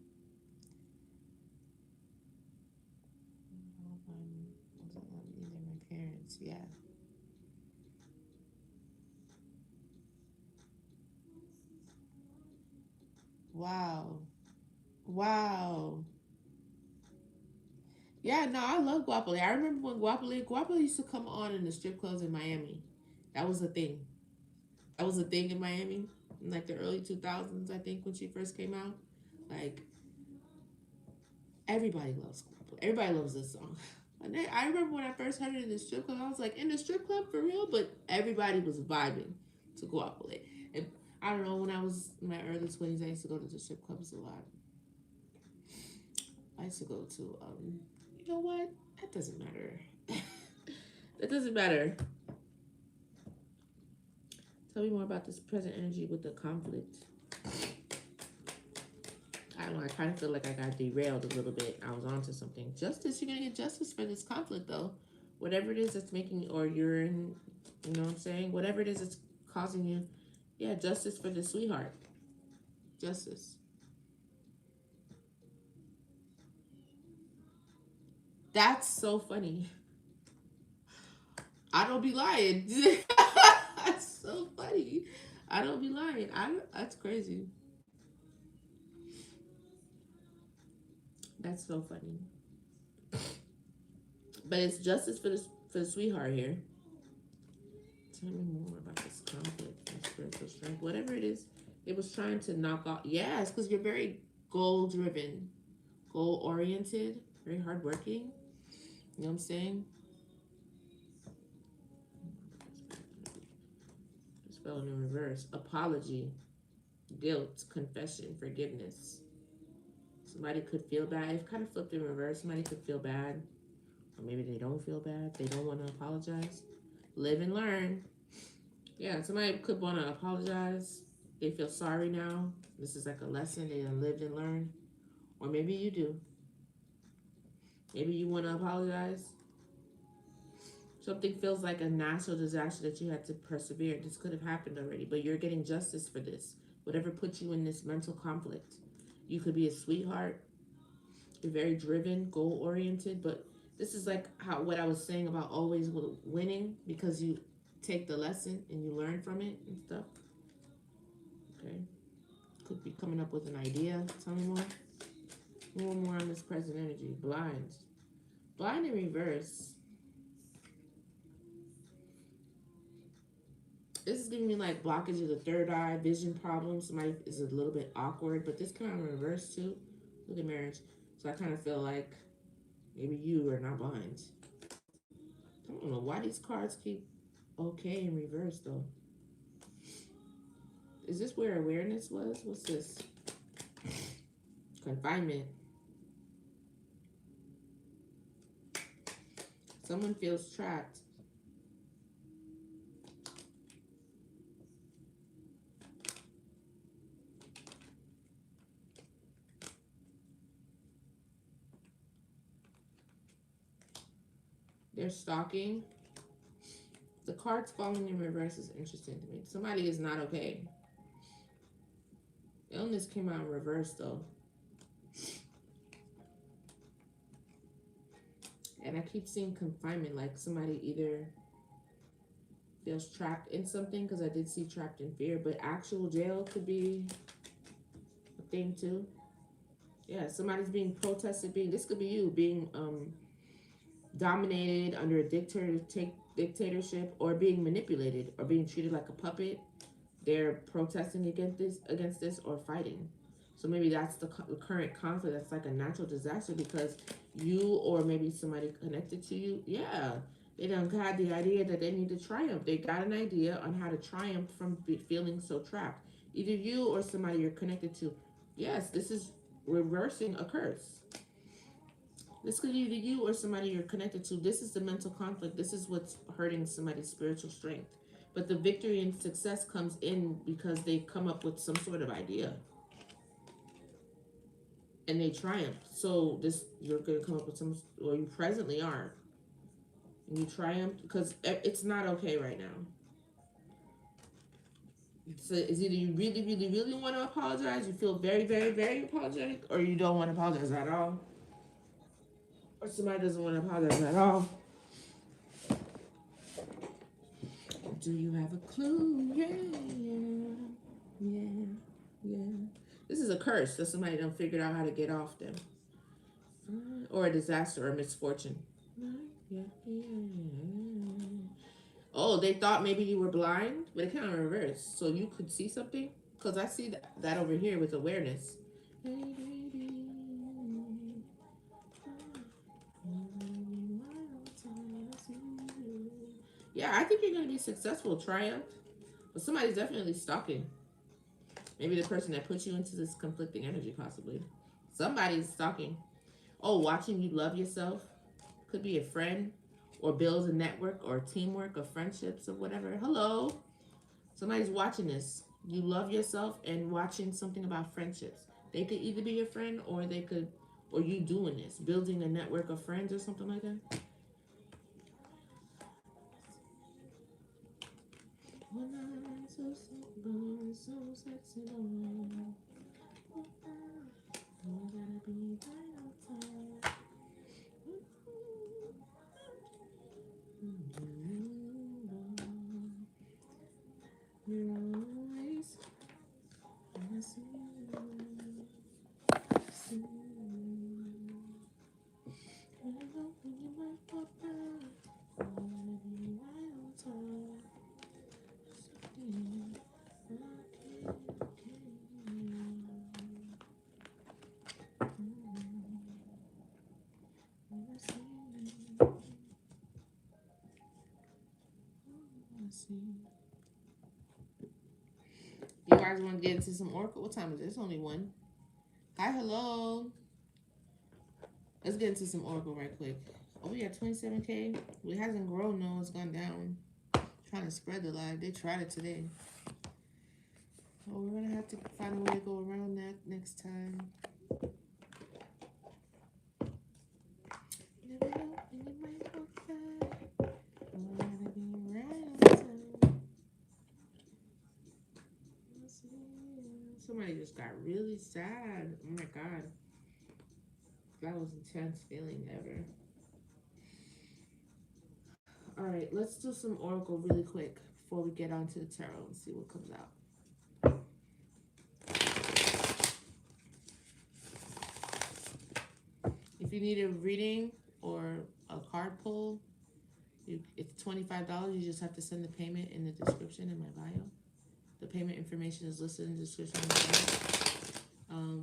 Wasn't either my parents. Yeah. Wow. Wow. Yeah, no, I love Guapale. I remember when Guapale used to come on in the strip clubs in Miami. That was a thing. That was a thing in Miami in like the early 2000s, I think, when she first came out. Like, everybody loves Guapale. Everybody loves this song. And I remember when I first heard it in the strip club, I was like, in the strip club for real? But everybody was vibing to Guapale. And I don't know, when I was in my early 20s, I used to go to the strip clubs a lot. I used to go to, you know what? That doesn't matter. That doesn't matter. Tell me more about this present energy with the conflict. I don't know. I kind of feel like I got derailed a little bit. I was onto something. Justice. You're gonna get justice for this conflict, though. Whatever it is that's making, or you're in, you know what I'm saying? Whatever it is that's causing you, yeah, justice for the sweetheart. Justice. That's so funny. I don't be lying. That's so funny. I don't be lying. That's crazy. That's so funny. But it's justice for the sweetheart here. Tell me more about this conflict and spiritual strength. Whatever it is, it was trying to knock off. Yes, because you're very goal driven, goal oriented, very hardworking. You know what I'm saying? fell in reverse. Apology, guilt, confession, forgiveness. Somebody could feel bad. It kind of flipped in reverse. Somebody could feel bad, or maybe they don't feel bad. They don't want to apologize. Live and learn. Yeah, somebody could want to apologize. They feel sorry now. This is like a lesson they done lived and learned. Or maybe you do. Maybe you want to apologize. Something feels like a natural disaster that you had to persevere. This could have happened already, but you're getting justice for this. Whatever put you in this mental conflict. You could be a sweetheart. You're very driven, goal oriented, but this is like how what I was saying about always winning, because you take the lesson and you learn from it and stuff. Okay. Could be coming up with an idea. Tell me more. A little more on this present energy. Blind. Blind in reverse. This is giving me like blockage of the third eye, vision problems. Somebody is a little bit awkward, but this kind of in reverse too. Look at marriage. So I kind of feel like maybe you are not blind. I don't know why these cards keep okay in reverse though. Is this where awareness was? What's this? Confinement. Someone feels trapped. They're stalking. The cards falling in reverse is interesting to me. Somebody is not okay. Illness came out in reverse though. And I keep seeing confinement, like somebody either feels trapped in something, because I did see trapped in fear, but actual jail could be a thing too. Yeah, somebody's being protested, this could be you being dominated under a dictatorship, or being manipulated, or being treated like a puppet. They're protesting against this, or fighting. So maybe that's the current conflict. That's like a natural disaster, because you, or maybe somebody connected to you, yeah, they don't had the idea that they need to triumph. They got an idea on how to triumph from feeling so trapped. Either you or somebody you're connected to. Yes, this is reversing a curse. This could be either you or somebody you're connected to. This is the mental conflict. This is what's hurting somebody's spiritual strength. But the victory and success comes in because they come up with some sort of idea. And they triumph. So this, you're going to come up with some, or you presently are. And you triumph because it's not okay right now. So it's either you really, really, really want to apologize, you feel very, very, very apologetic, or you don't want to apologize at all. Or somebody doesn't want to apologize at all. Do you have a clue? Yeah, yeah, yeah. This is a curse that somebody done figured out how to get off them. Or a disaster or misfortune. Yeah, yeah. Oh, they thought maybe you were blind, but it kind of reversed. So you could see something? Because I see that over here with awareness. Yeah, I think you're going to be successful, triumph. But somebody's definitely stalking. Maybe the person that put you into this conflicting energy, possibly. Somebody's stalking. Oh, watching you love yourself. Could be a friend, or builds a network or teamwork or friendships or whatever. Hello. Somebody's watching this. You love yourself and watching something about friendships. They could either be your friend, or they could, or you doing this, building a network of friends or something like that. When I'm so simple, so sexy, gotta be right on time. You're always gonna see you. guys want to get into some Oracle? What time is it? It's only 1. Hi, hello. Let's get into some Oracle right quick. Oh, we got 27K. It hasn't grown, no. It's gone down. Trying to spread the lie. They tried it today. Oh, we're going to have to find a way to go around that next time. Never know when you might go back. Oh, gotta be right on time. Somebody just got really sad. Oh my God. That was intense feeling ever. All right, let's do some Oracle really quick before we get on to the tarot and see what comes out. If you need a reading or a card pull, it's $25. You just have to send the payment in the description in my bio. The payment information is listed in the description in my bio.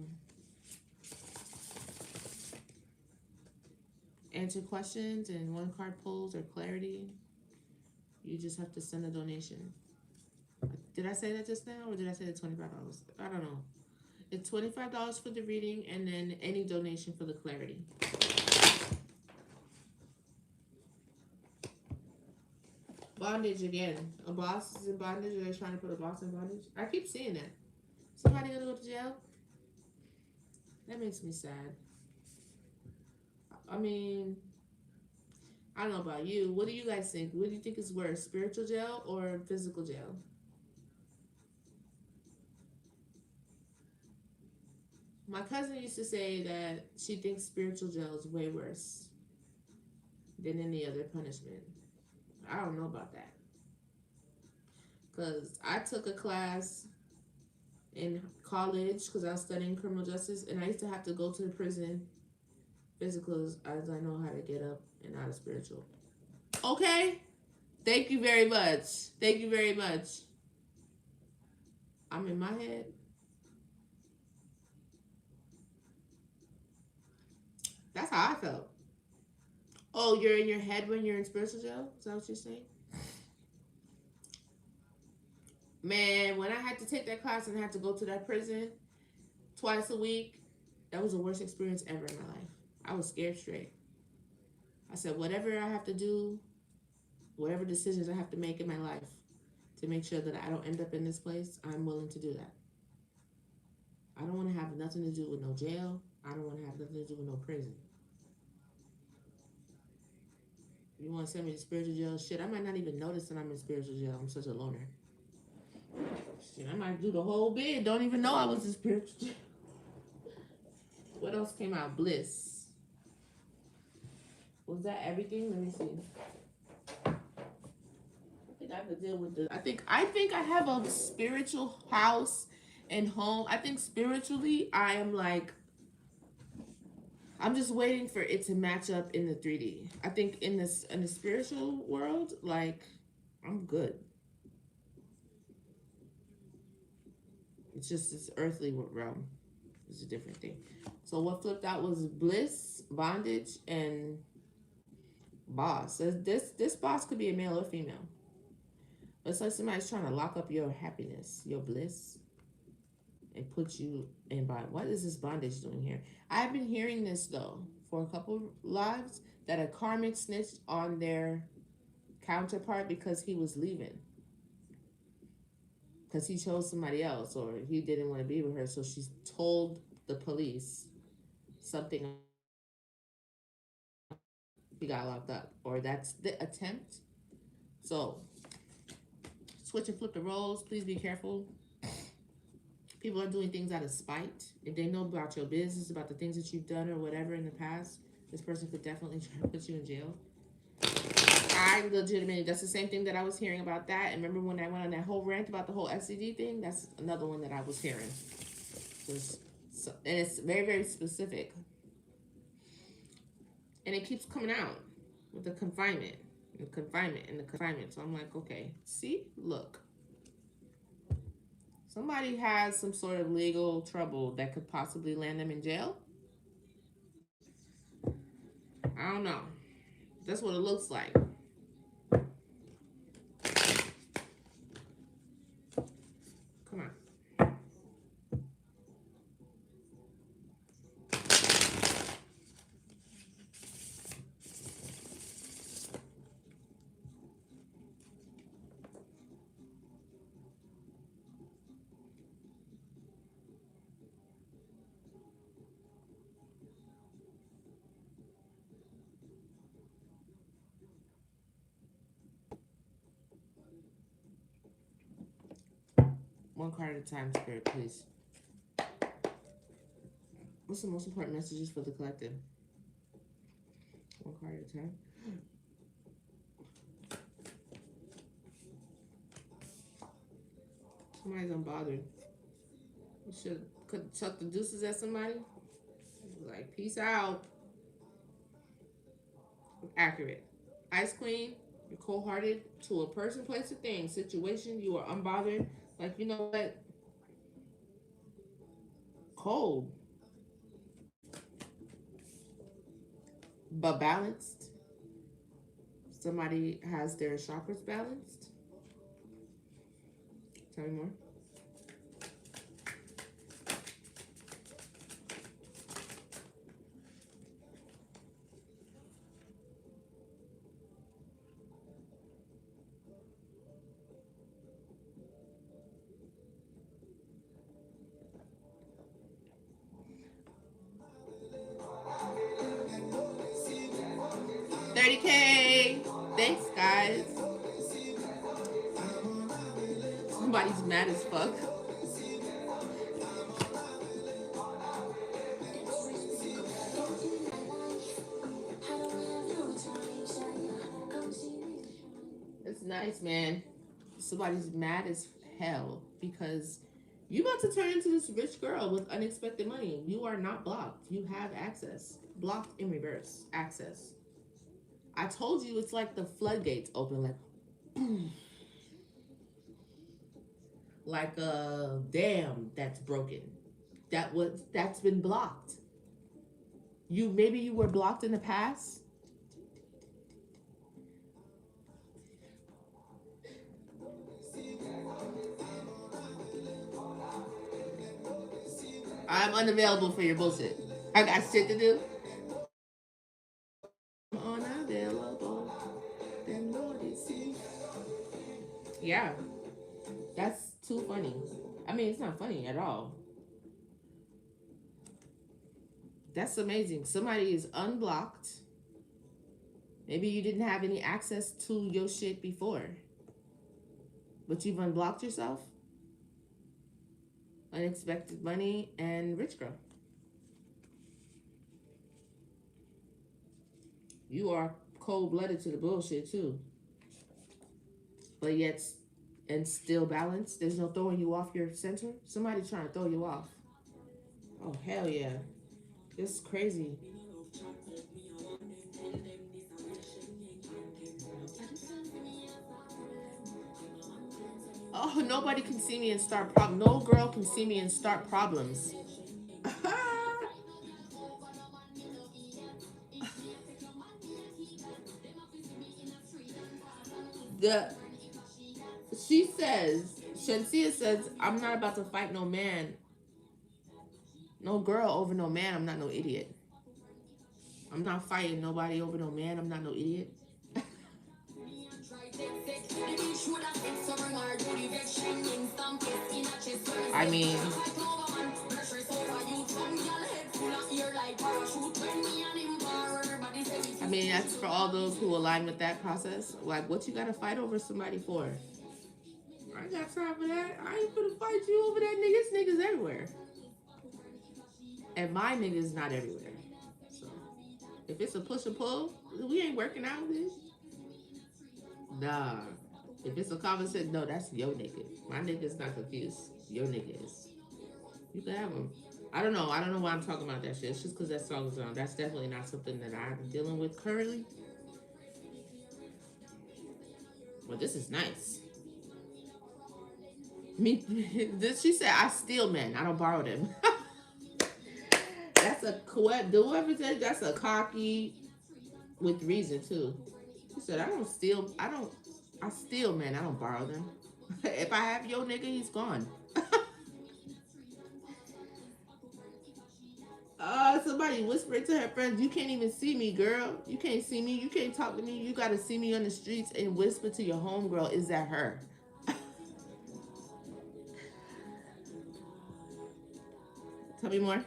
Answer questions and 1 card pulls or clarity. You just have to send a donation. Did I say that just now, or did I say the $25? I don't know. It's $25 for the reading, and then any donation for the clarity. Bondage again. A boss is in bondage. Are they trying to put a boss in bondage? I keep seeing that. Somebody gonna go to jail? That makes me sad. I mean, I don't know about you. What do you guys think? What do you think is worse, spiritual jail or physical jail? My cousin used to say that she thinks spiritual jail is way worse than any other punishment. I don't know about that. Because I took a class in college because I was studying criminal justice, and I used to have to go to the prison physical as I know how to get up and out of spiritual. Okay? Thank you very much. Thank you very much. I'm in my head. That's how I felt. Oh, you're in your head when you're in spiritual jail? Is that what you're saying? Man, when I had to take that class and had to go to that prison twice a week, that was the worst experience ever in my life. I was scared straight. I said, whatever I have to do, whatever decisions I have to make in my life to make sure that I don't end up in this place, I'm willing to do that. I don't want to have nothing to do with no jail. I don't want to have nothing to do with no prison. You want to send me to spiritual jail? Shit, I might not even notice that I'm in spiritual jail. I'm such a loner. Shit, I might do the whole bid. Don't even know I was in spiritual jail. What else came out? Bliss. Was that everything? Let me see. I think I have to deal with this. I think I have a spiritual house and home. I think spiritually I am like, I'm just waiting for it to match up in the 3D. I think in the spiritual world, like, I'm good. It's just this earthly realm. It's a different thing. So what flipped out was bliss, bondage, and boss. So this boss could be a male or female. It's like somebody's trying to lock up your happiness, your bliss, and put you in bondage. What is this bondage doing here? I've been hearing this though for a couple lives, that a karmic snitched on their counterpart because he was leaving, because he chose somebody else, or he didn't want to be with her, so she told the police something. He got locked up, or that's the attempt. So switch and flip the roles. Please be careful. People are doing things out of spite. If they know about your business, about the things that you've done or whatever in the past, this person could definitely try to put you in jail. I legitimately, that's the same thing that I was hearing about that. And remember when I went on that whole rant about the whole STD thing? That's another one that I was hearing. So, and it's very, very specific. And it keeps coming out with the confinement, and the confinement, and the confinement. So I'm like, okay, see, look. Somebody has some sort of legal trouble that could possibly land them in jail. I don't know. That's what it looks like. Come on. One card at a time, Spirit, please. What's the most important messages for the collective? One card at a time. Somebody's unbothered. You should could chuck the deuces at somebody. Like, peace out. Accurate. Ice Queen, you're cold-hearted to a person, place, or thing, situation. You are unbothered. Like, you know what? Cold, but balanced. Somebody has their chakras balanced. Tell me more. $30K. Thanks, guys. Somebody's mad as fuck. It's nice, man. Somebody's mad as hell because you about to turn into this rich girl with unexpected money. You are not blocked. You have access. Blocked in reverse. Access. I told you it's like the floodgates open, like boom. Like a dam that's broken. That's been blocked. Maybe you were blocked in the past. I'm unavailable for your bullshit. I got shit to do. Unavailable. Then Lord is here. Yeah, that's too funny. I mean, it's not funny at all. That's amazing. Somebody is unblocked. Maybe you didn't have any access to your shit before, but you've unblocked yourself. Unexpected money and rich girl. You are cold-blooded to the bullshit too, but yet and still balanced. There's no throwing you off your center. Somebody trying to throw you off. Oh hell yeah, it's crazy. Oh, nobody can see me and start problems. No girl can see me and start problems. She says, Shansia says, I'm not about to fight no man, no girl over no man. I'm not no idiot. I'm not fighting nobody over no man. I'm not no idiot. I mean, that's for all those who align with that process. Like, what you gotta fight over somebody for? I ain't got time for that. I ain't gonna fight you over that nigga. This nigga's everywhere. And my nigga's not everywhere. So, if it's a push and pull, we ain't working out with this. Nah. If it's a conversation, no, that's your nigga. My nigga's not confused. Your nigga is. You can have him. I don't know. I don't know why I'm talking about that shit. It's just because that song is on. That's definitely not something that I'm dealing with currently. Well, this is nice. Me, she said, I steal men. I don't borrow them. That's a whoever said that's a cocky with reason too. She said, I steal men. I don't borrow them. If I have your nigga, he's gone. Somebody whispering to her friends, you can't even see me, girl. You can't see me. You can't talk to me. You gotta see me on the streets and whisper to your homegirl, is that her? Tell me more.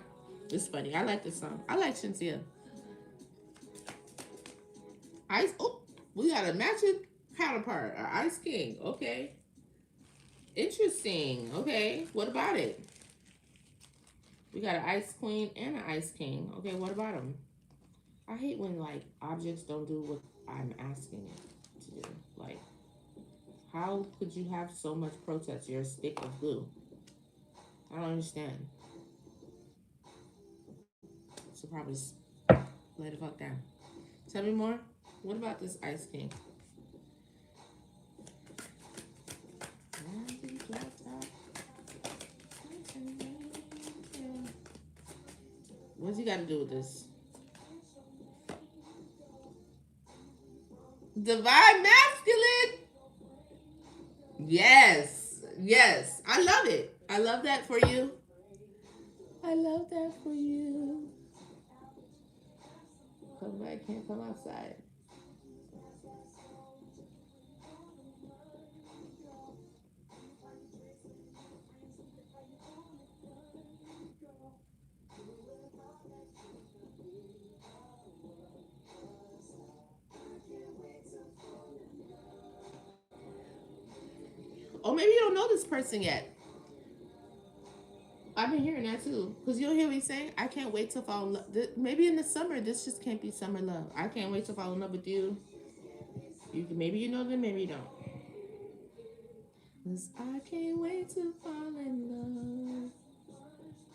It's funny. I like this song. I like Shantia. Ice. Oh, we got a matching counterpart. Ice King. Okay. Interesting. Okay, what about it? We got an ice queen and an ice king. Okay, what about them? I hate when like objects don't do what I'm asking it to do. Like, how could you have so much protest? You're a stick of glue. I don't understand. So probably just lay the fuck down. Tell me more. What about this ice king? What's he got to do with this? Divine masculine. Yes. Yes. I love it. I love that for you. I love that for you. Come back, can't come outside. Or maybe you don't know this person yet. I've been hearing that too. Because you'll hear me saying, I can't wait to fall in love. Maybe in the summer, this just can't be summer love. I can't wait to fall in love with you. Maybe you know them, maybe you don't. Because I can't wait to fall in love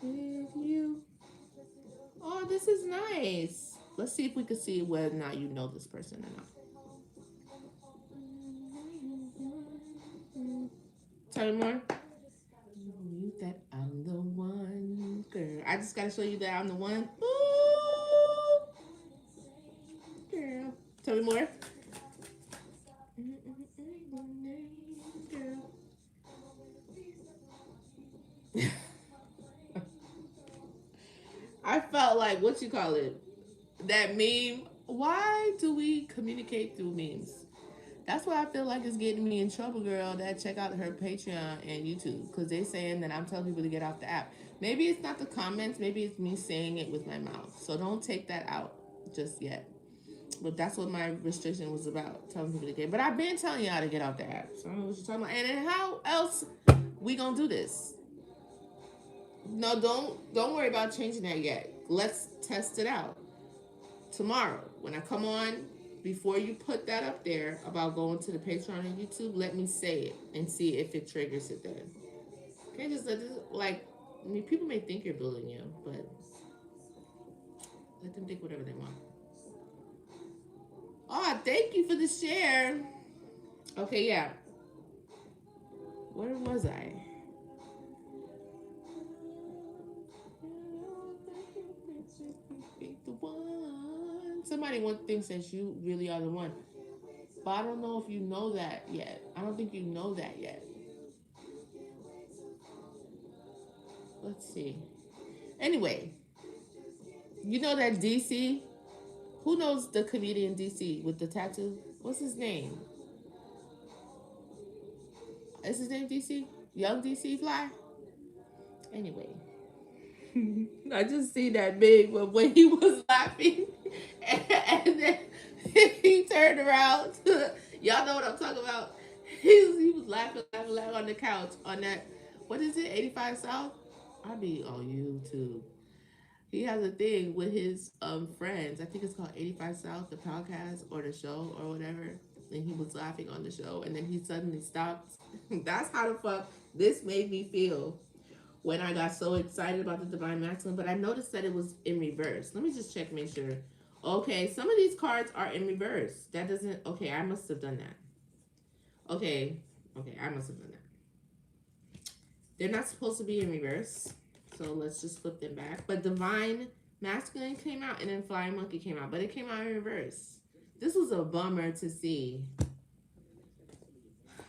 with you. Oh, this is nice. Let's see if we can see whether or not you know this person or not. Tell me more. You that I'm the one, girl. I just gotta show you that I'm the one. Ooh, girl. Tell me more. Girl. I felt like what you call it, that meme. Why do we communicate through memes? That's why I feel like it's getting me in trouble, girl. That check out her Patreon and YouTube because they saying that I'm telling people to get off the app. Maybe it's not the comments. Maybe it's me saying it with my mouth. So don't take that out just yet. But that's what my restriction was about, telling people to get. But I've been telling y'all to get off the app. So I don't know what you're talking about. And then how else we gonna do this? No, don't worry about changing that yet. Let's test it out tomorrow when I come on. Before you put that up there about going to the Patreon and YouTube, let me say it and see if it triggers it then. Okay, just let this, like, I mean, people may think you're bullying you, but let them think whatever they want. Oh, thank you for the share. Okay, yeah. Where was I? The one. Somebody one thing says you really are the one. But I don't know if you know that yet. I don't think you know that yet. Let's see. Anyway, you know that DC? Who knows the comedian DC with the tattoo? What's his name? Is his name DC? Young DC Fly? Anyway. I just see that big but when he was laughing and then he turned around. Y'all know what I'm talking about. He was laughing on the couch on that, what is it, 85 South? I be on YouTube. He has a thing with his friends. I think it's called 85 South, the podcast or the show or whatever. And he was laughing on the show and then he suddenly stopped. That's how the fuck this made me feel when I got so excited about the Divine Masculine. But I noticed that it was in reverse. Let me just check, make sure. Okay, some of these cards are in reverse. That doesn't, okay, I must have done that. Okay, I must have done that. They're not supposed to be in reverse. So let's just flip them back. But Divine Masculine came out and then Flying Monkey came out. But it came out in reverse. This was a bummer to see.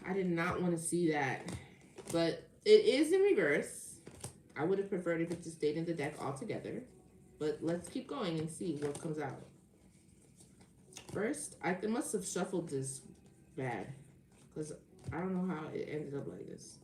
I did not want to see that. But it is in reverse. I would have preferred if it just stayed in the deck altogether. But let's keep going and see what comes out. First, I must have shuffled this bad. Because I don't know how it ended up like this.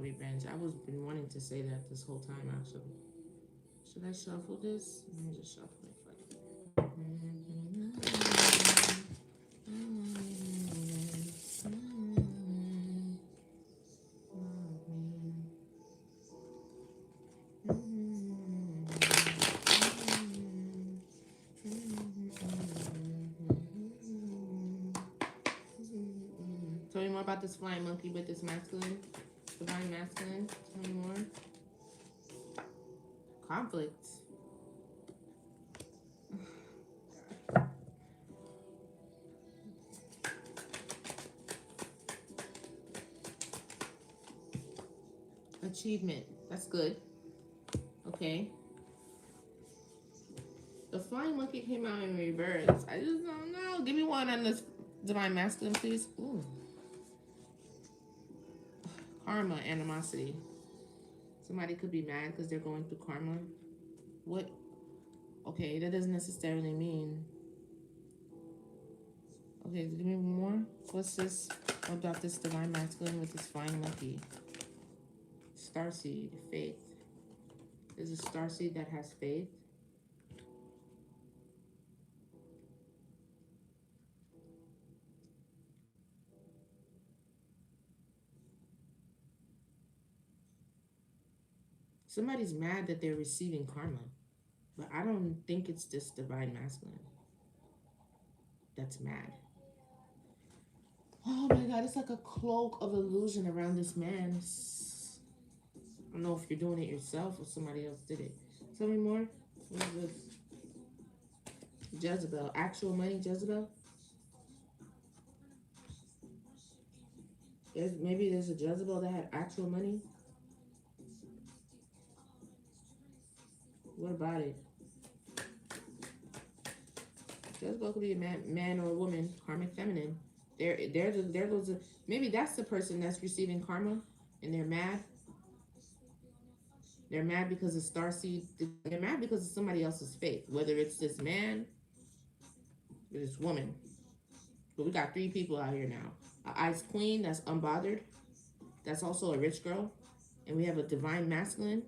revenge. I was been wanting to say that this whole time, actually. Should I shuffle this? Let me just shuffle it. Tell me more about this flying monkey with this masculine, divine masculine. Tell me more. Conflict. Achievement. That's good. Okay. The flying monkey came out in reverse. I just don't know. Give me one on this divine masculine, please. Ooh. Karma, animosity. Somebody could be mad because they're going through karma. What? Okay, that doesn't necessarily mean. Okay, give me more. What's this about this divine masculine with this flying monkey? Starseed, faith. There's a starseed that has faith. Somebody's mad that they're receiving karma, but I don't think it's this divine masculine that's mad. Oh my God, it's like a cloak of illusion around this man. I don't know if you're doing it yourself or somebody else did it. Tell me more. What is this? Jezebel. Actual money, Jezebel? Maybe there's a Jezebel that had actual money. What about it? Jezebel could be a man or a woman, karmic feminine. There goes maybe that's the person that's receiving karma, and they're mad. They're mad because of starseed. They're mad because of somebody else's faith, whether it's this man or this woman. But we got 3 people out here now. An ice queen that's unbothered. That's also a rich girl. And we have a divine masculine.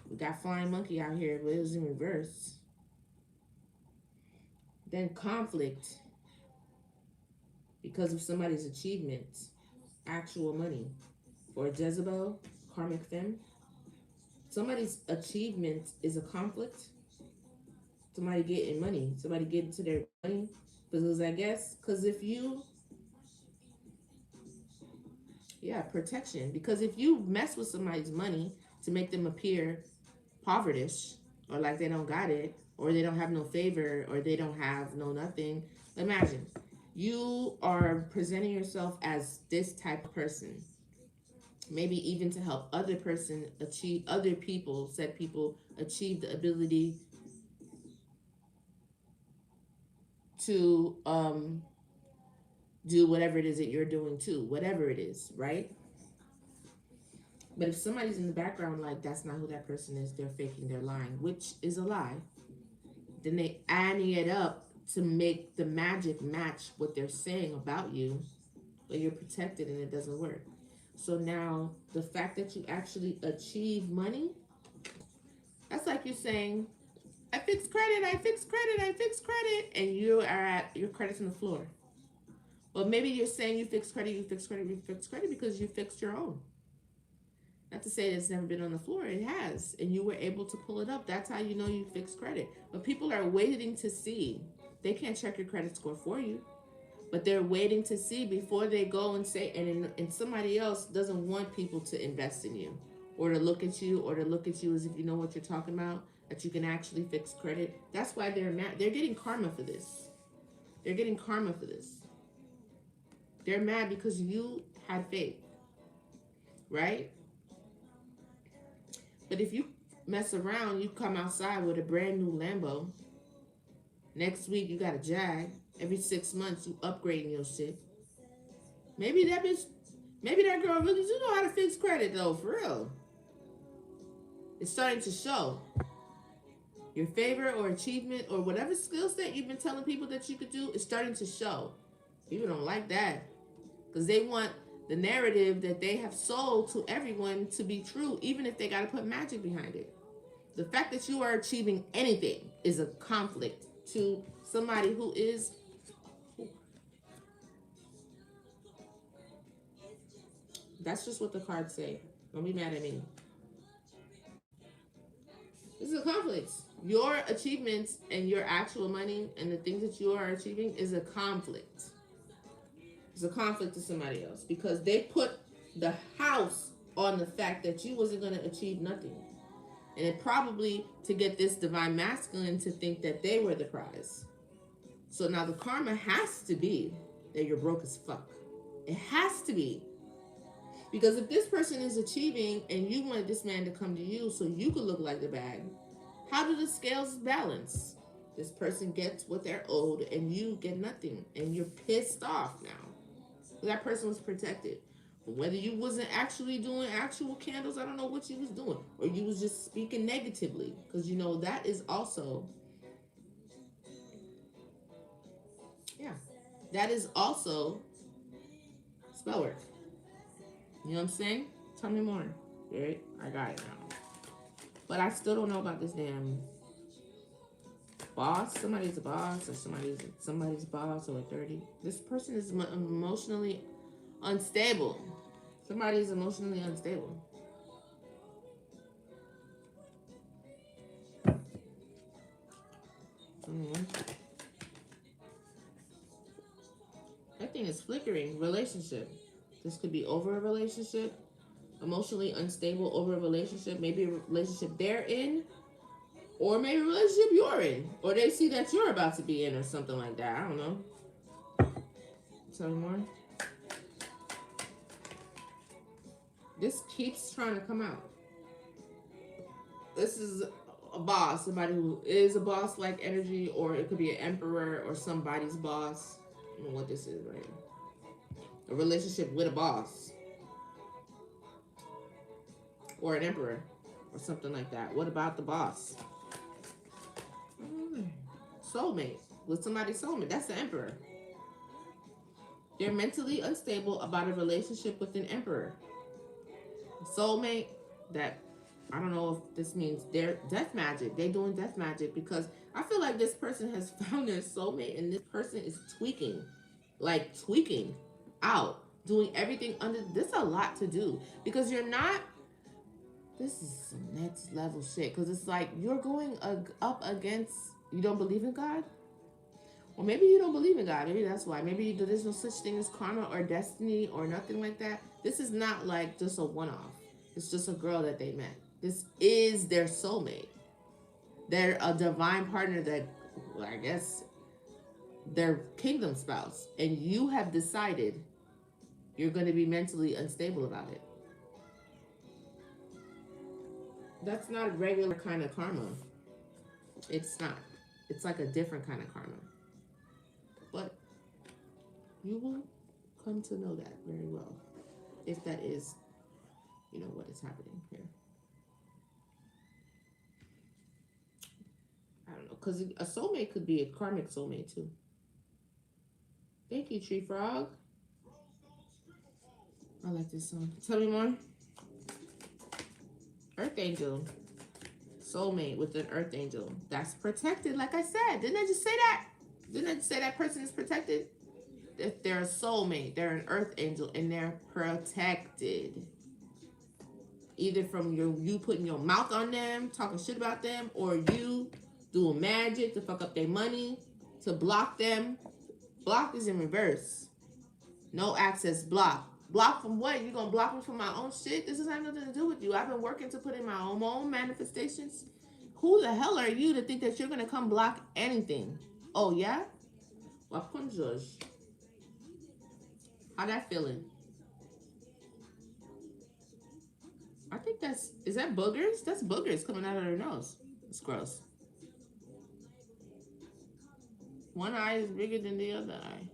We got flying monkey out here, but it was in reverse. Then conflict because of somebody's achievement. Actual money. For Jezebel, karmic femme. Somebody's achievement is a conflict. Somebody getting money. Somebody getting to their money. Because I guess, if you, protection. Because if you mess with somebody's money to make them appear povertish, or like they don't got it, or they don't have no favor, or they don't have no nothing, imagine you are presenting yourself as this type of person, maybe even to help other people achieve the ability to do whatever it is that you're doing too, whatever it is, right? But if somebody's in the background like that's not who that person is, they're faking, they're lying, which is a lie, then they ante it up to make the magic match what they're saying about you, but you're protected and it doesn't work. So now the fact that you actually achieve money, that's like you're saying, I fix credit, and you are at your credit's on the floor. But maybe you're saying you fix credit because you fixed your own. Not to say it's never been on the floor, it has. And you were able to pull it up. That's how you know you fixed credit. But people are waiting to see. They can't check your credit score for you. But they're waiting to see before they go and say, and somebody else doesn't want people to invest in you or to look at you as if you know what you're talking about, that you can actually fix credit. That's why they're mad. They're getting karma for this. They're mad because you had faith, right? But if you mess around, you come outside with a brand new Lambo. Next week you got a Jag. Every 6 months you upgrading your shit. Maybe that girl really do know how to fix credit though, for real. It's starting to show. Your favor or achievement or whatever skill set you've been telling people that you could do is starting to show. People don't like that because they want the narrative that they have sold to everyone to be true, even if they got to put magic behind it. The fact that you are achieving anything is a conflict to somebody who is. That's just what the cards say. Don't be mad at me. This is a conflict. Your achievements and your actual money and the things that you are achieving is a conflict. It's a conflict to somebody else because they put the house on the fact that you wasn't going to achieve nothing. And it probably to get this divine masculine to think that they were the prize. So now the karma has to be that you're broke as fuck. It has to be. Because if this person is achieving and you wanted this man to come to you so you could look like the bag, how do the scales balance? This person gets what they're owed and you get nothing. And you're pissed off now. That person was protected. Whether you wasn't actually doing actual candles, I don't know what you was doing. Or you was just speaking negatively. Because you know that is also, yeah, that is also spell work. You know what I'm saying? Tell me more. Right? I got it now. But I still don't know about this damn boss. Somebody's a boss or somebody's boss or 30. This person is emotionally unstable. Somebody is emotionally unstable. That thing is flickering. Relationship. This could be over a relationship. Emotionally unstable over a relationship. Maybe a relationship they're in. Or maybe a relationship you're in. Or they see that you're about to be in or something like that. I don't know. Tell me more. This keeps trying to come out. This is a boss. Somebody who is a boss-like energy. Or it could be an emperor or somebody's boss. I don't know what this is right now. A relationship with a boss. Or an emperor. Or something like that. What about the boss? Soulmate. With somebody's soulmate. That's the emperor. They're mentally unstable about a relationship with an emperor. Soulmate, that, I don't know if this means they're death magic. They're doing death magic because I feel like this person has found their soulmate and this person is tweaking out, doing everything under. This is a lot to do because you're not. This is some next level shit because it's like you're going up against. You don't believe in God? Or maybe you don't believe in God. Maybe that's why. Maybe there's no such thing as karma or destiny or nothing like that. This is not like just a one-off. It's just a girl that they met. This is their soulmate. They're a divine partner that, well, I guess, their kingdom spouse. And you have decided you're going to be mentally unstable about it. That's not a regular kind of karma. It's not. It's like a different kind of karma. But you will come to know that very well. If that is, what is happening here. I don't know. Because a soulmate could be a karmic soulmate too. Thank you, Tree Frog. I like this song. Tell me more. Earth Angel. Soulmate with an Earth Angel. That's protected, like I said. Didn't I just say that? Didn't I just say that person is protected? If they're a soulmate, they're an Earth Angel, and they're protected. Either from you putting your mouth on them, talking shit about them, or you doing magic to fuck up their money, to block them. Block is in reverse. No access, block. Block from what? You gonna block me from my own shit? This doesn't have nothing to do with you. I've been working to put in my own manifestations. Who the hell are you to think that you're gonna come block anything? Oh yeah? Wapunjoj. How that feeling? I think is that boogers? That's boogers coming out of her nose. It's gross. One eye is bigger than the other eye.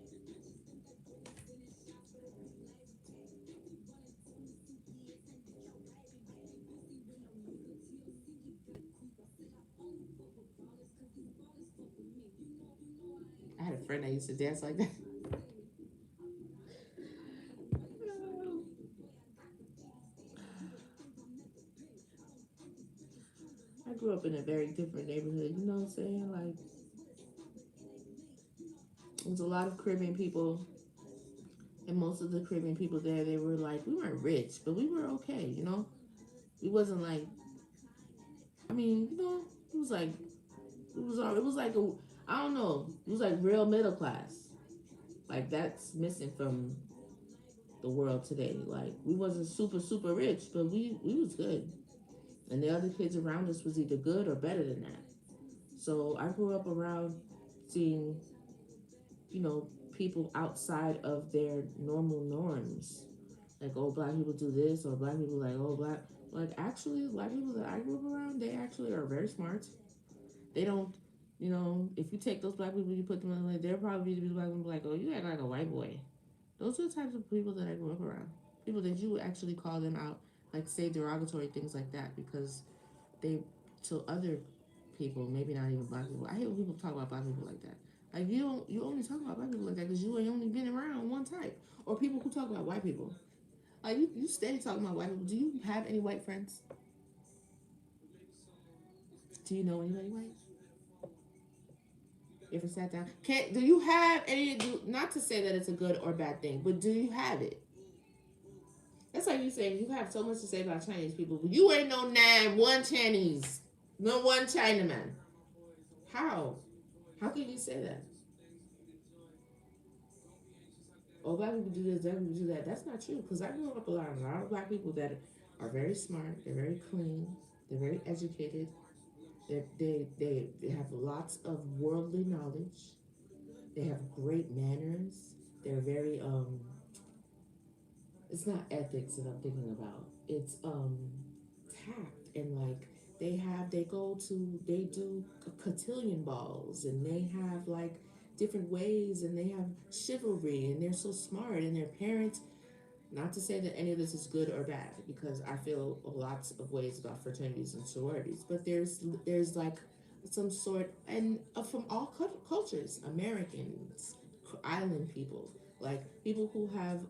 I had a friend that used to dance like that. grew up in a very different neighborhood. You know what I'm saying? Like, there's a lot of Caribbean people, and most of the Caribbean people there, they were like, we weren't rich, but we were okay. You know, we wasn't like, I mean, you know, it was like it was like a, I don't know, it was like real middle class. Like that's missing from the world today. Like we wasn't super rich, but we was good, and the other kids around us was either good or better than that. So I grew up around seeing, you know, people outside of their normal norms. Like, oh, black people do this, or black people like, oh, black. Like, actually, black people that I grew up around, they actually are very smart. They don't, you know, if you take those black people, you put them in, like, they'll probably be the black people like, oh, you act like a white boy. Those are the types of people that I grew up around. People that you would actually call them out, like, say derogatory things like that, because they, to other people, maybe not even black people. I hate when people talk about black people like that. Like you only talk about black people like that because you ain't only been around one type. Or people who talk about white people. Like you steady talking about white people. Do you have any white friends? Do you know anybody white? You ever sat down? Can do you have any? Not to say that it's a good or bad thing, but do you have it? That's like you saying you have so much to say about Chinese people, but you ain't no one Chinese, no one Chinaman. How? How can you say that? Oh, black people do this, black people do that. That's not true because I grew up around a lot of black people that are very smart, they're very clean, they're very educated, they have lots of worldly knowledge, they have great manners, they're very it's not ethics that I'm thinking about. It's tact and like they do cotillion balls and they have like different ways and they have chivalry and they're so smart and their parents, not to say that any of this is good or bad because I feel lots of ways about fraternities and sororities, but there's like some sort and from all cultures, Americans, island people, like people who have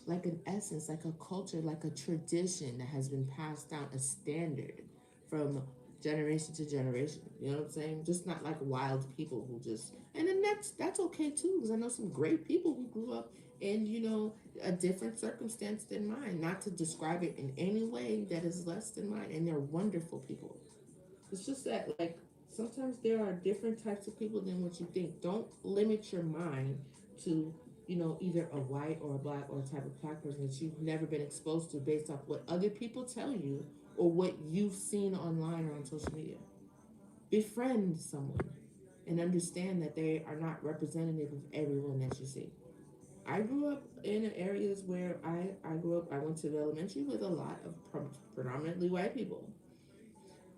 like an essence, like a culture, like a tradition that has been passed down, a standard from generation to generation. You know what I'm saying? Just not like wild people who just, and then that's okay too, because I know some great people who grew up in, you know, a different circumstance than mine. Not to describe it in any way that is less than mine, and they're wonderful people. It's just that like sometimes there are different types of people than what you think. Don't limit your mind to, you know, either a white or a black or a type of black person that you've never been exposed to based off what other people tell you or what you've seen online or on social media. Befriend someone and understand that they are not representative of everyone that you see. I grew up in areas where I grew up, I went to elementary with a lot of predominantly white people.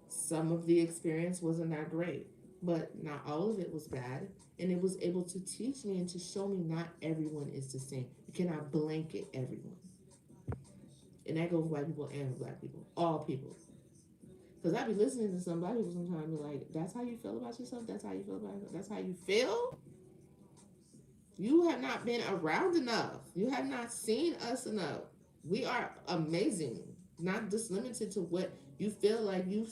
Some of the experience wasn't that great, but not all of it was bad. And it was able to teach me and to show me not everyone is the same. You cannot blanket everyone. And that goes white people and black people, all people. Because I be listening to some black people sometimes and be like, that's how you feel about yourself? That's how you feel about yourself? That's how you feel? You have not been around enough. You have not seen us enough. We are amazing. Not just limited to what you feel like you've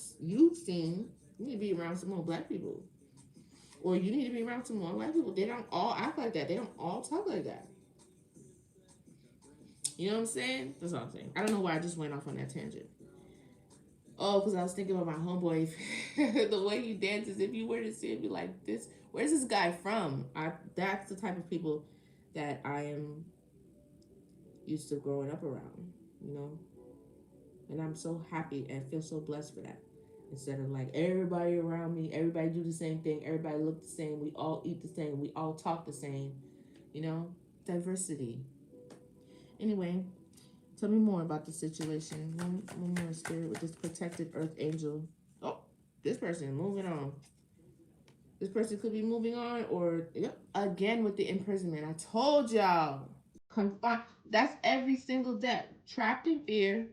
seen. You need to be around some more black people. Or you need to be around some more white people. They don't all act like that. They don't all talk like that. You know what I'm saying? That's all I'm saying. I don't know why I just went off on that tangent. Oh, because I was thinking about my homeboy. The way he dances, if you were to see it, be like, this, where's this guy from? That's the type of people that I am used to growing up around, you know? And I'm so happy and feel so blessed for that. Instead of like everybody around me, everybody do the same thing, everybody look the same, we all eat the same, we all talk the same, you know? Diversity. Anyway, tell me more about the situation. One more spirit with this protected earth angel. Oh, this person moving on. This person could be moving on or yep, again with the imprisonment. I told y'all. Confine, that's every single death. Trapped in fear,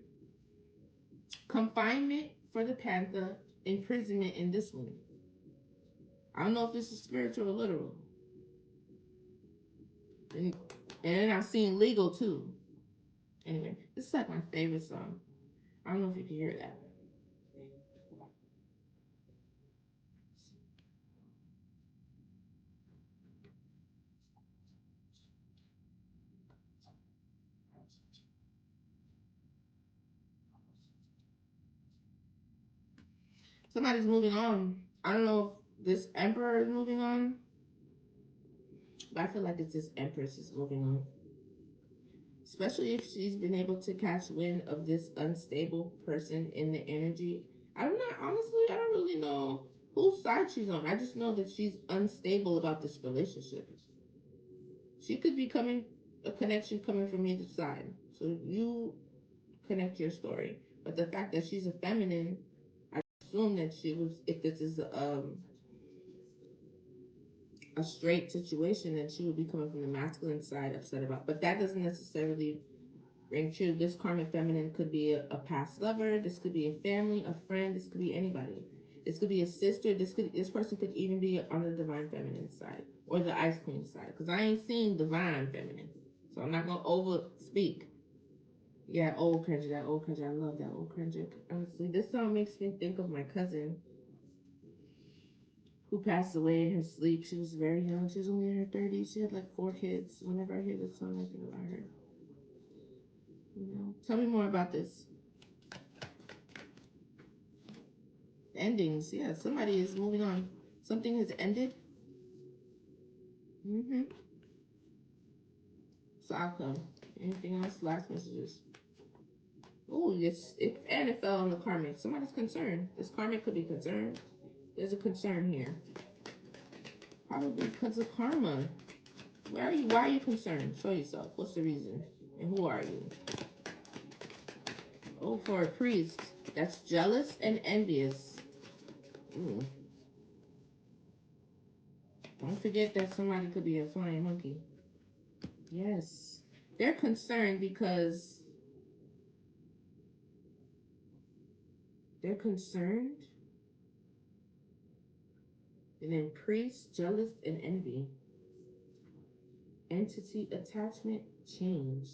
confinement for the panther, imprisonment in this one. I don't know if this is spiritual or literal. And, and then I've seen legal too. Anyway, this is like my favorite song. I don't know if you can hear that. Somebody's moving on. I don't know if this emperor is moving on, but I feel like it's this empress is moving on. Especially if she's been able to catch wind of this unstable person in the energy. I'm not, honestly, I don't really know whose side she's on. I just know that she's unstable about this relationship. She could be coming, a connection coming from either side. So you connect your story. But the fact that she's a feminine, I assume that she was, if this is a straight situation, then she would be coming from the masculine side upset about. But that doesn't necessarily ring true. This karmic feminine could be a past lover. This could be a family, a friend. This could be anybody. This could be a sister. This person could even be on the divine feminine side or the ice queen side. Because I ain't seen divine feminine, so I'm not gonna over speak. Yeah, old Kendrick, that old Kendrick. I love that old Kendrick. Honestly, this song makes me think of my cousin who passed away in her sleep. She was very young. She was only in her 30s. She had like 4 kids. Whenever I hear this song, I think about her. You know, tell me more about this. Endings. Yeah, somebody is moving on. Something has ended. Mm-hmm. So outcome. Anything else? Last messages. Oh, and it fell on the karmic. Somebody's concerned. This karmic could be concerned. There's a concern here. Probably because of karma. Where are you? Why are you concerned? Show yourself. What's the reason? And who are you? Oh, for a priest. That's jealous and envious. Ooh. Don't forget that somebody could be a flying monkey. Yes. They're concerned because they're concerned. And then priest, jealous, and envy. Entity, attachment, change.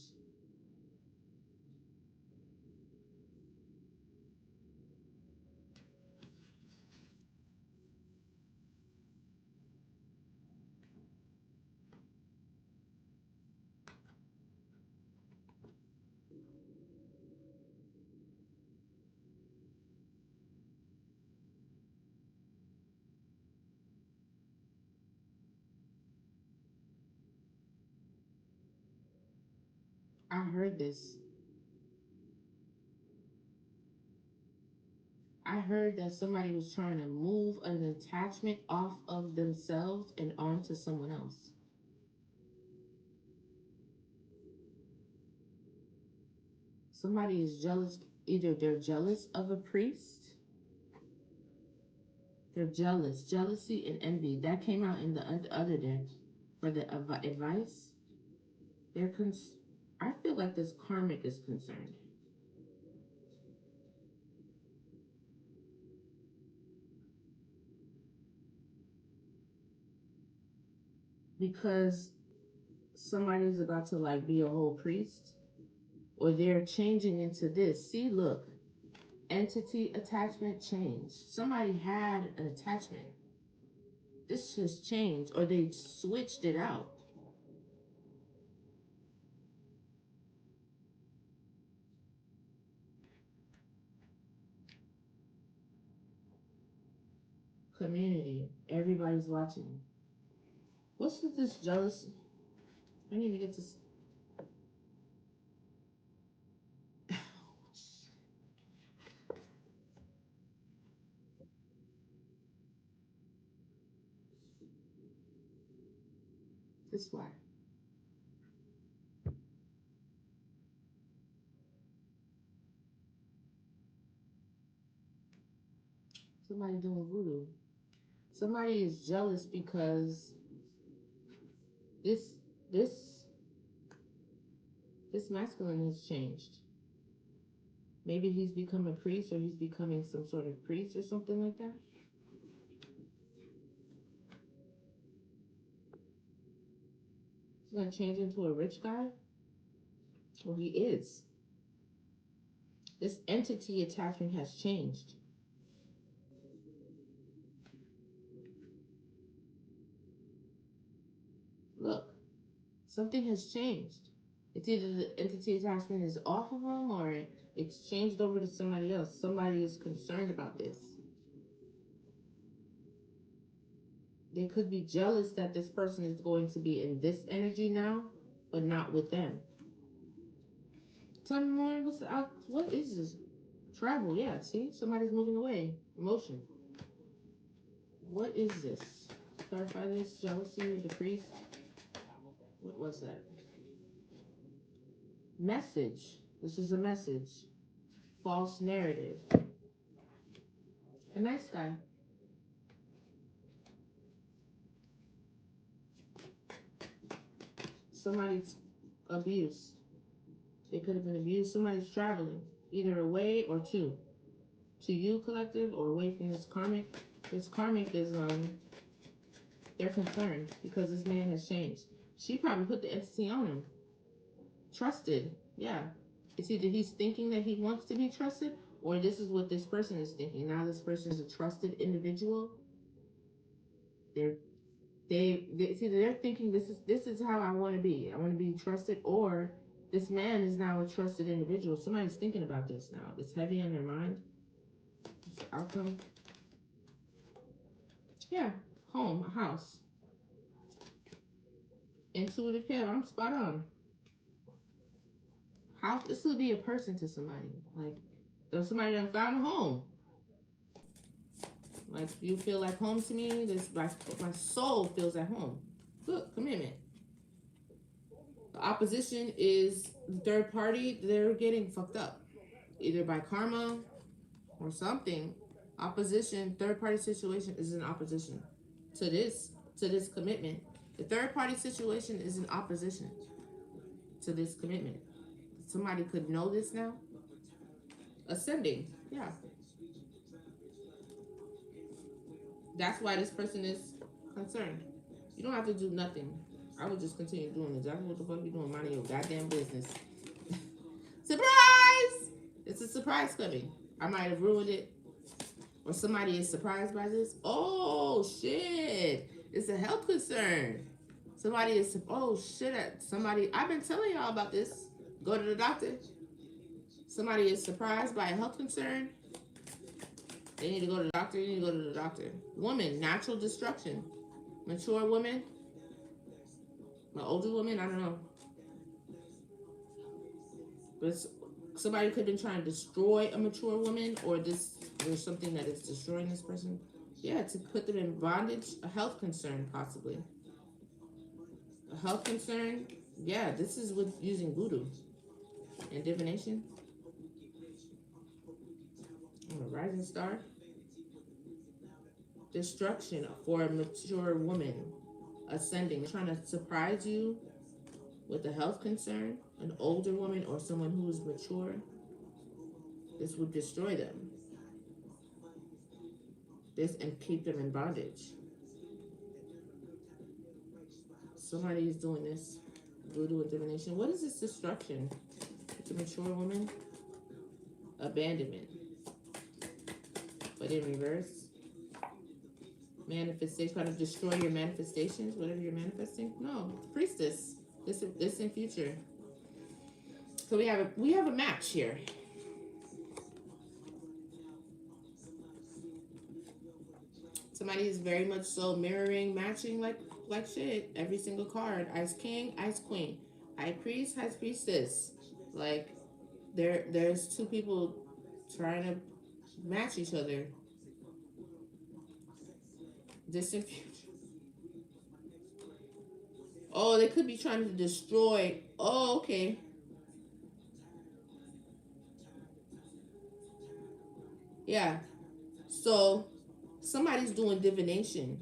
I heard this. I heard that somebody was trying to move an attachment off of themselves and onto someone else. Somebody is jealous. Either they're jealous of a priest, they're jealous. Jealousy and envy. That came out in the other deck for the advice. They're I feel like this karmic is concerned because somebody's about to like be a whole priest or they're changing into this. See, look, entity attachment change. Somebody had an attachment. This has changed or they switched it out community. Everybody's watching. What's with this jealousy? I need to get this. This why. Somebody doing voodoo. Somebody is jealous because this this this masculine has changed. Maybe he's become a priest or he's becoming some sort of priest or something like that. He's gonna change into a rich guy. Well, he is. This entity attachment has changed. Look, something has changed. It's either the entity attachment is off of him or it's changed over to somebody else. Somebody is concerned about this. They could be jealous that this person is going to be in this energy now, but not with them. Tell me more. What is this? Travel, yeah. See, somebody's moving away. Emotion. What is this? Clarify this. Jealousy, the priest. What was that? Message. This is a message. False narrative. A nice guy. Somebody's abused. They could have been abused. Somebody's traveling, either away or to you, collective, or away from this karmic. This karmic is they're concerned because this man has changed. She probably put the entity on him. Trusted, yeah. It's either he's thinking that he wants to be trusted, or this is what this person is thinking. Now this person is a trusted individual. They're it's either they're thinking this is how I want to be. I want to be trusted, or this man is now a trusted individual. Somebody's thinking about this now. It's heavy on their mind. It's the outcome. Yeah, home, a house. Intuitive, yeah, I'm spot on. House. This would be a person to somebody. Like, if somebody done found a home. Like, you feel like home to me. This my soul feels at home. Look, commitment. The opposition is the third party. They're getting fucked up, either by karma or something. Opposition, third party situation is in opposition to this commitment. The third party situation is in opposition to this commitment. Somebody could know this now. Ascending, yeah. That's why this person is concerned. You don't have to do nothing. I would just continue doing exactly what the fuck you doing, minding your goddamn business. Surprise! It's a surprise coming. I might have ruined it, or somebody is surprised by this. Oh shit! It's a health concern. Somebody is somebody. I've been telling y'all about this. Go to the doctor. Somebody is surprised by a health concern. They need to go to the doctor. You need to go to the doctor. Woman, natural destruction. Mature woman. An older woman, I don't know. But somebody could have been trying to destroy a mature woman, or there's something that is destroying this person. Yeah, to put them in bondage. A health concern, possibly. A health concern. Yeah, this is with using voodoo and divination. A rising star. Destruction for a mature woman. Ascending. Trying to surprise you with a health concern. An older woman or someone who is mature. This would destroy them. This and keep them in bondage. Somebody is doing this. Voodoo and divination. What is this destruction? It's a mature woman. Abandonment. But in reverse. Manifestation. Trying to destroy your manifestations. Whatever you're manifesting. No. Priestess. This in future. So we have a match here. Somebody is very much so mirroring, matching like shit. Every single card. Ice King, Ice Queen. High Priest, High Priestess. Like, there's two people trying to match each other. Distant future. Oh, they could be trying to destroy. Oh, okay. Yeah. So somebody's doing divination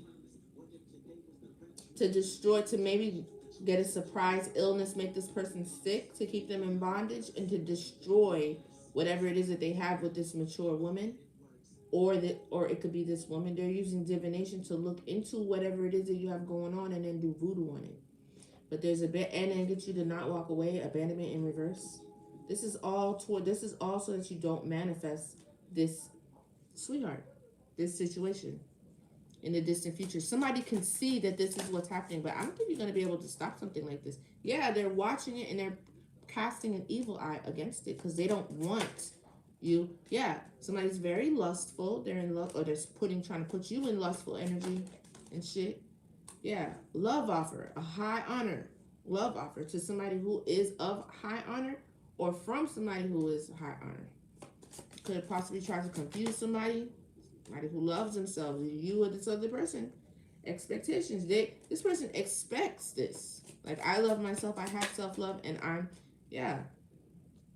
to destroy, to maybe get a surprise illness, make this person sick, to keep them in bondage, and to destroy whatever it is that they have with this mature woman, or it could be this woman. They're using divination to look into whatever it is that you have going on and then do voodoo on it. But there's and then get you to not walk away. Abandonment in reverse. This is all so that you don't manifest this sweetheart, this situation in the distant future. Somebody can see that this is what's happening, but I don't think you're going to be able to stop something like this. Yeah, they're watching it and they're casting an evil eye against it because they don't want you. Yeah, somebody's very lustful. They're in love, or they're trying to put you in lustful energy. and shit. Yeah, love offer, a high honor, love offer to somebody who is of high honor or from somebody who is high honor. Could possibly try to confuse somebody who loves themselves, you or this other person. Expectations. This person expects this. Like, I love myself, I have self-love, and yeah.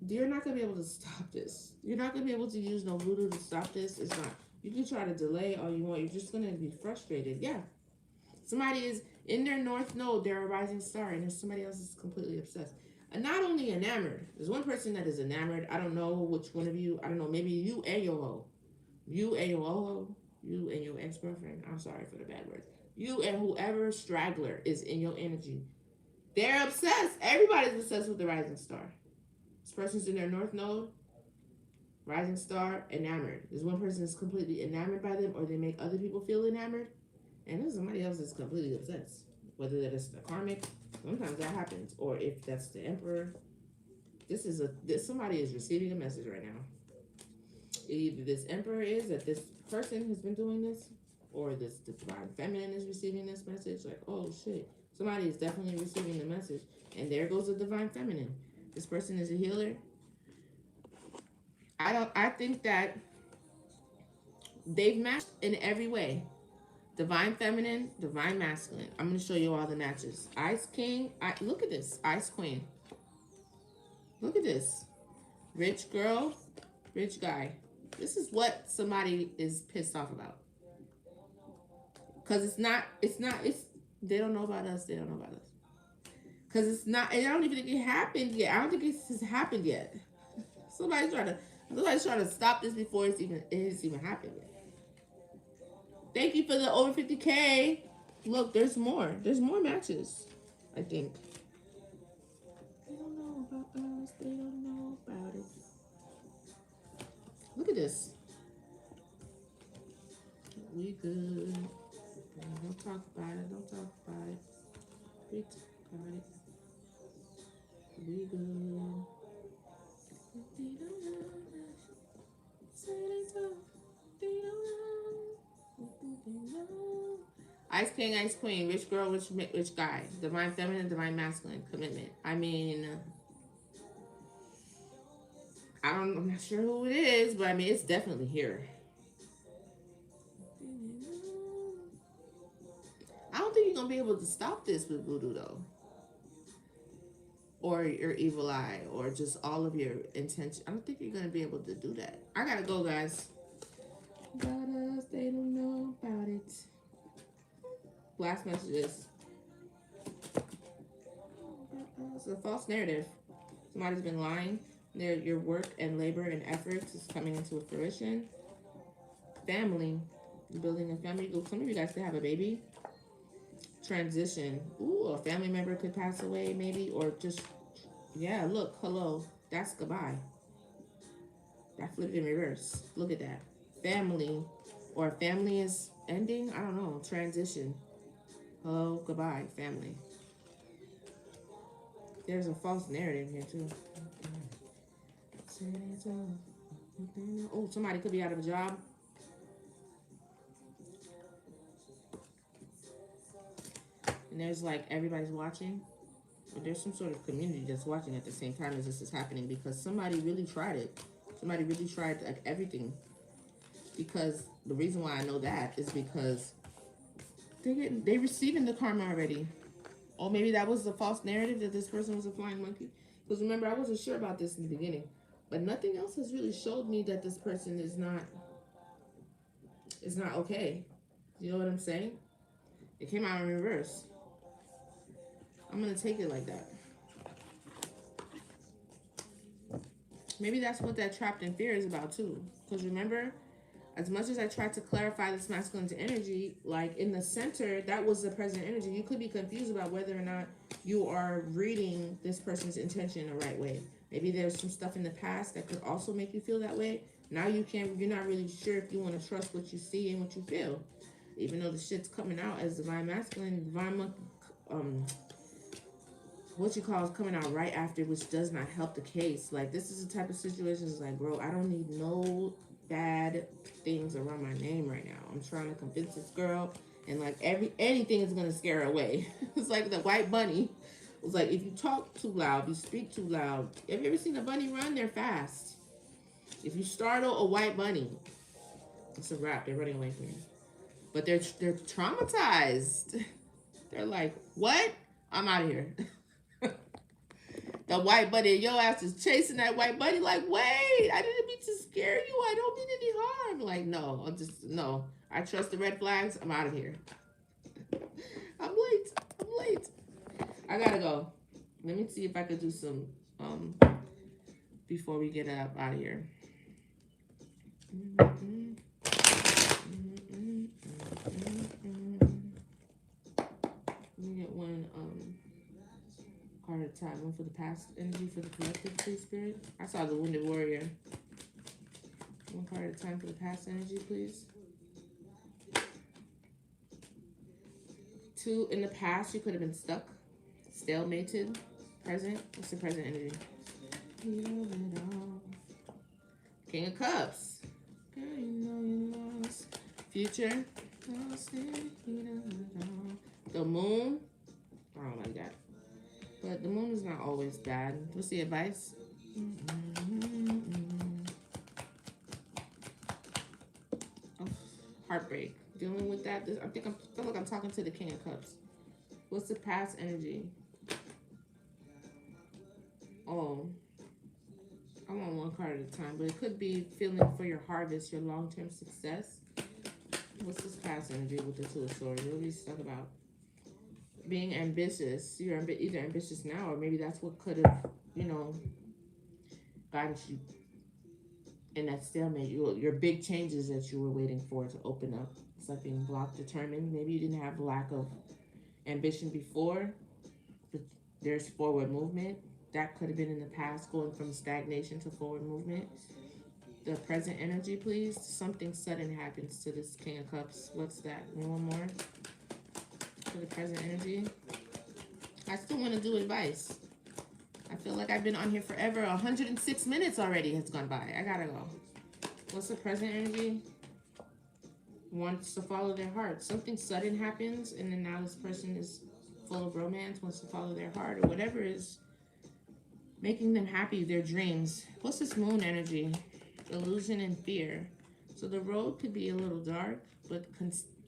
You're not gonna be able to stop this. You're not gonna be able to use no voodoo to stop this. It's not. You can try to delay all you want. You're just gonna be frustrated. Yeah. Somebody is in their north node, they're a rising star, and there's somebody else that's completely obsessed. And not only enamored, there's one person that is enamored. I don't know which one of you, I don't know, maybe you and your hoe. You and your hoe, you and your ex-girlfriend. I'm sorry for the bad words. You and whoever straggler is in your energy. They're obsessed. Everybody's obsessed with the rising star. This person's in their north node, rising star, enamored. There's one person that's completely enamored by them, or they make other people feel enamored. And there's somebody else that's completely obsessed. Whether that's the karmic, sometimes that happens, or if that's the emperor. Somebody is receiving a message right now. Either this emperor is that this person has been doing this, or this divine feminine is receiving this message. Like, oh shit, somebody is definitely receiving the message, and there goes the divine feminine. This person is a healer. I think that they've matched in every way. Divine feminine, divine masculine. I'm going to show you all the matches. Ice king. Look at this. Ice queen. Look at this. Rich girl, rich guy. This is what somebody is pissed off about. Because they don't know about us. They don't know about us. Because it's not, and I don't even think it happened yet. I don't think this has happened yet. Somebody's trying to stop this before it has even happened yet. Thank you for the over 50K. Look, there's more. There's more matches, I think. They don't know about us. They don't know about it. Look at this. We good. Don't talk about it. Don't talk about it. We talk about it. We good. They don't know. Say they talk. They don't know. Ice king, ice queen, rich girl, rich guy, divine feminine, divine masculine, commitment. I mean, I'm not sure who it is, but I mean, it's definitely here. I don't think you're gonna be able to stop this with voodoo though, or your evil eye, or just all of your intention. I don't think you're gonna be able to do that. I gotta go, guys. About us, they don't know about it. Last messages. It's a false narrative. Somebody's been lying. Your work and labor and efforts is coming into fruition. Family. You're building a family. Some of you guys could have a baby. Transition. Ooh, a family member could pass away maybe. Or just, yeah, look, hello. That's goodbye. That flipped in reverse. Look at that. Family. Or family is ending. I don't know. Transition. Hello, goodbye, family. There's a false narrative here too. Oh, somebody could be out of a job. And there's like everybody's watching. But there's some sort of community that's watching at the same time as this is happening, because somebody really tried it. Somebody really tried like everything. Because the reason why I know that is because they receiving the karma already. Or maybe that was the false narrative that this person was a flying monkey. Because remember, I wasn't sure about this in the beginning. But nothing else has really showed me that this person is not okay. You know what I'm saying? It came out in reverse. I'm going to take it like that. Maybe that's what that trapped in fear is about too. Because remember, as much as I tried to clarify this masculine energy, like in the center, that was the present energy. You could be confused about whether or not you are reading this person's intention the right way. Maybe there's some stuff in the past that could also make you feel that way. Now you're not really sure if you want to trust what you see and what you feel. Even though the shit's coming out as divine masculine, divine monkey, what you call is coming out right after, which does not help the case. Like, this is the type of situation that's like, bro, I don't need no bad things around my name right now. I'm trying to convince this girl And like anything is gonna scare her away. It's like the white bunny. It's like if you talk too loud, if you speak too loud. Have you ever seen a bunny run? They're fast. If you startle a white bunny, it's a wrap. They're running away from you. But they're traumatized. They're like, what? I'm out of here. The white bunny, your ass is chasing that white bunny. Like, wait, I didn't mean to scare you. I don't mean any harm. Like, no, no. I trust the red flags. I'm out of here. I'm late. I'm late. I gotta go. Let me see if I could do some before we get up out of here. Let me get one card at a time. One for the past energy for the collective, please, Spirit. I saw the Wounded Warrior. One card at a time for the past energy, please. 2, in the past, you could have been stuck, stalemated. Present, what's the present energy? King of Cups. Girl, you know you lost. Future. The moon. I don't like that. But the moon is not always bad. What's the advice? Oh, heartbreak. Dealing with that. I feel like I'm talking to the King of Cups. What's the past energy? Oh, I want one card at a time, but it could be feeling for your harvest, your long-term success. What's this past energy with the Two of Swords? What are we talking about? Being ambitious. You're either ambitious now, or maybe that's what could have, gotten you in that stalemate. Your big changes that you were waiting for to open up. It's like being blocked, determined. Maybe you didn't have lack of ambition before, but there's forward movement. That could have been in the past, going from stagnation to forward movement. The present energy, please. Something sudden happens to this King of Cups. What's that? One more for the present energy. I still want to do advice. I feel like I've been on here forever. 106 minutes already has gone by. I gotta go. What's the present energy? Wants to follow their heart. Something sudden happens, and then now this person is full of romance, wants to follow their heart, or whatever is making them happy, their dreams. What's this moon energy? Illusion and fear. So the road could be a little dark, but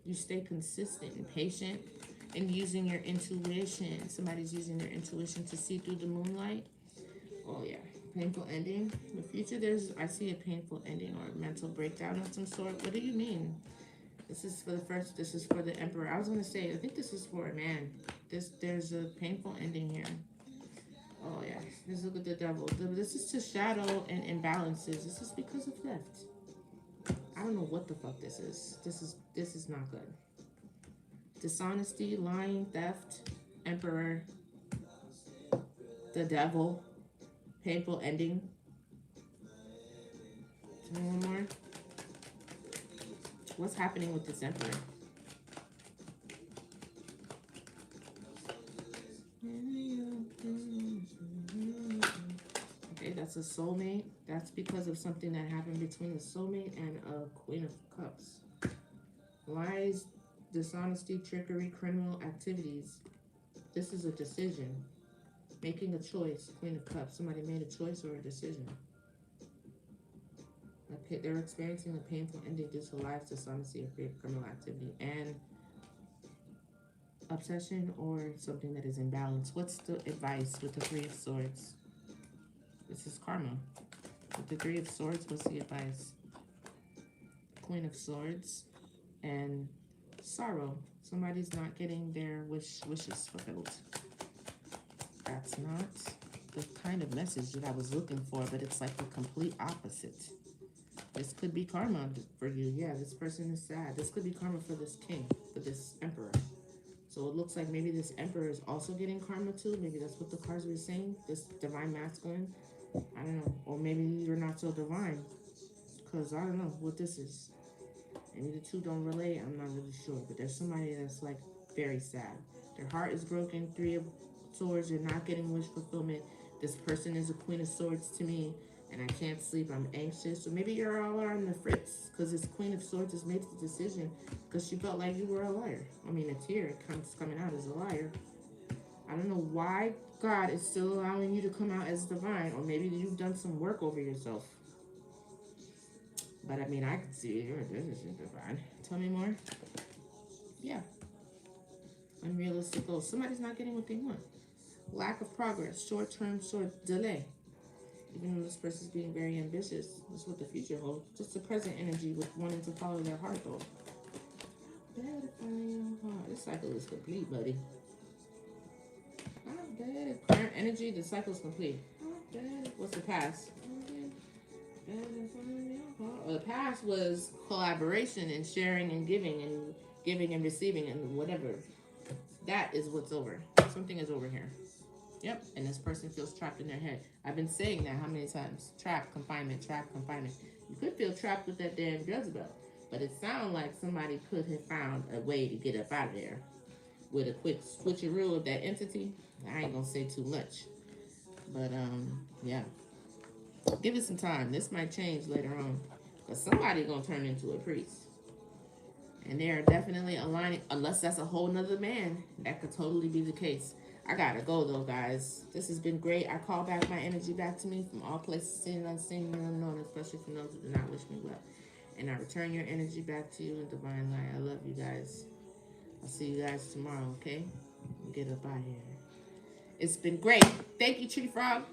you stay consistent and patient and using your intuition. Somebody's using their intuition to see through the moonlight. Oh yeah, painful ending. In the future, I see a painful ending or a mental breakdown of some sort. What do you mean? This is for the Emperor. I was gonna say, I think this is for a man. There's a painful ending here. Oh yeah, let's look at the Devil. This is to shadow and imbalances. This is because of theft. I don't know what the fuck this is. This is not good. Dishonesty, lying, theft, Emperor, the Devil, painful ending. One more. What's happening with this Emperor? Okay, that's a soulmate. That's because of something that happened between a soulmate and a Queen of Cups. Lies, dishonesty, trickery, criminal activities. This is a decision. Making a choice. Queen of Cups. Somebody made a choice or a decision. Okay, they're experiencing a painful ending due to lies, dishonesty, or criminal activity, and obsession or something that is imbalanced. What's the advice with the Three of Swords? This is karma. With the Three of Swords, what's the advice? Queen of Swords and sorrow. Somebody's not getting their wishes fulfilled. That's not the kind of message that I was looking for, but it's like the complete opposite. This could be karma for you. Yeah, this person is sad. This could be karma for this king, for this emperor. So it looks like maybe this emperor is also getting karma too. Maybe that's what the cards were saying. This divine masculine. I don't know. Or maybe you're not so divine. Because I don't know what this is. Maybe the two don't relate. I'm not really sure. But there's somebody that's like very sad. Their heart is broken. Three of Swords. You're not getting wish fulfillment. This person is a Queen of Swords to me. and I can't sleep. I'm anxious. Or maybe you're all on the fritz because this Queen of Swords has made the decision because she felt like you were a liar. I mean, a tear comes coming out as a liar. I don't know why God is still allowing you to come out as divine, or maybe you've done some work over yourself. But I mean, I can see your business is divine. Tell me more. Yeah. Unrealistic goals. Somebody's not getting what they want. Lack of progress. Short-term delay. Even though this person's being very ambitious, that's what the future holds. Just the present energy with wanting to follow their heart goal. This cycle is complete, buddy. Current energy, the cycle is complete. What's the past? The past was collaboration and sharing and giving and receiving and whatever. That is what's over. Something is over here. Yep, and this person feels trapped in their head. I've been saying that how many times? Trap, confinement, trap, confinement. You could feel trapped with that damn Jezebel, but it sounds like somebody could have found a way to get up out of there with a quick switcheroo of that entity. I ain't gonna say too much, but yeah. Give it some time. This might change later on, because somebody gonna turn into a priest. And they are definitely aligning, unless that's a whole nother man. That could totally be the case. I gotta go though, guys. This has been great. I call back my energy back to me from all places, seen, unseen, and unknown, especially from those who do not wish me well. And I return your energy back to you in divine light. I love you guys. I'll see you guys tomorrow, okay? Get up out here. It's been great. Thank you, Tree Frog.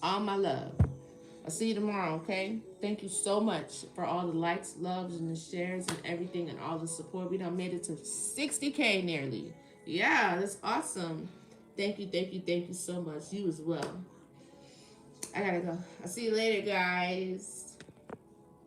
All my love. I'll see you tomorrow, okay? Thank you so much for all the likes, loves, and the shares and everything and all the support. We done made it to 60K nearly. Yeah, that's awesome. Thank you so much. You as well. I gotta go. I'll see you later, guys.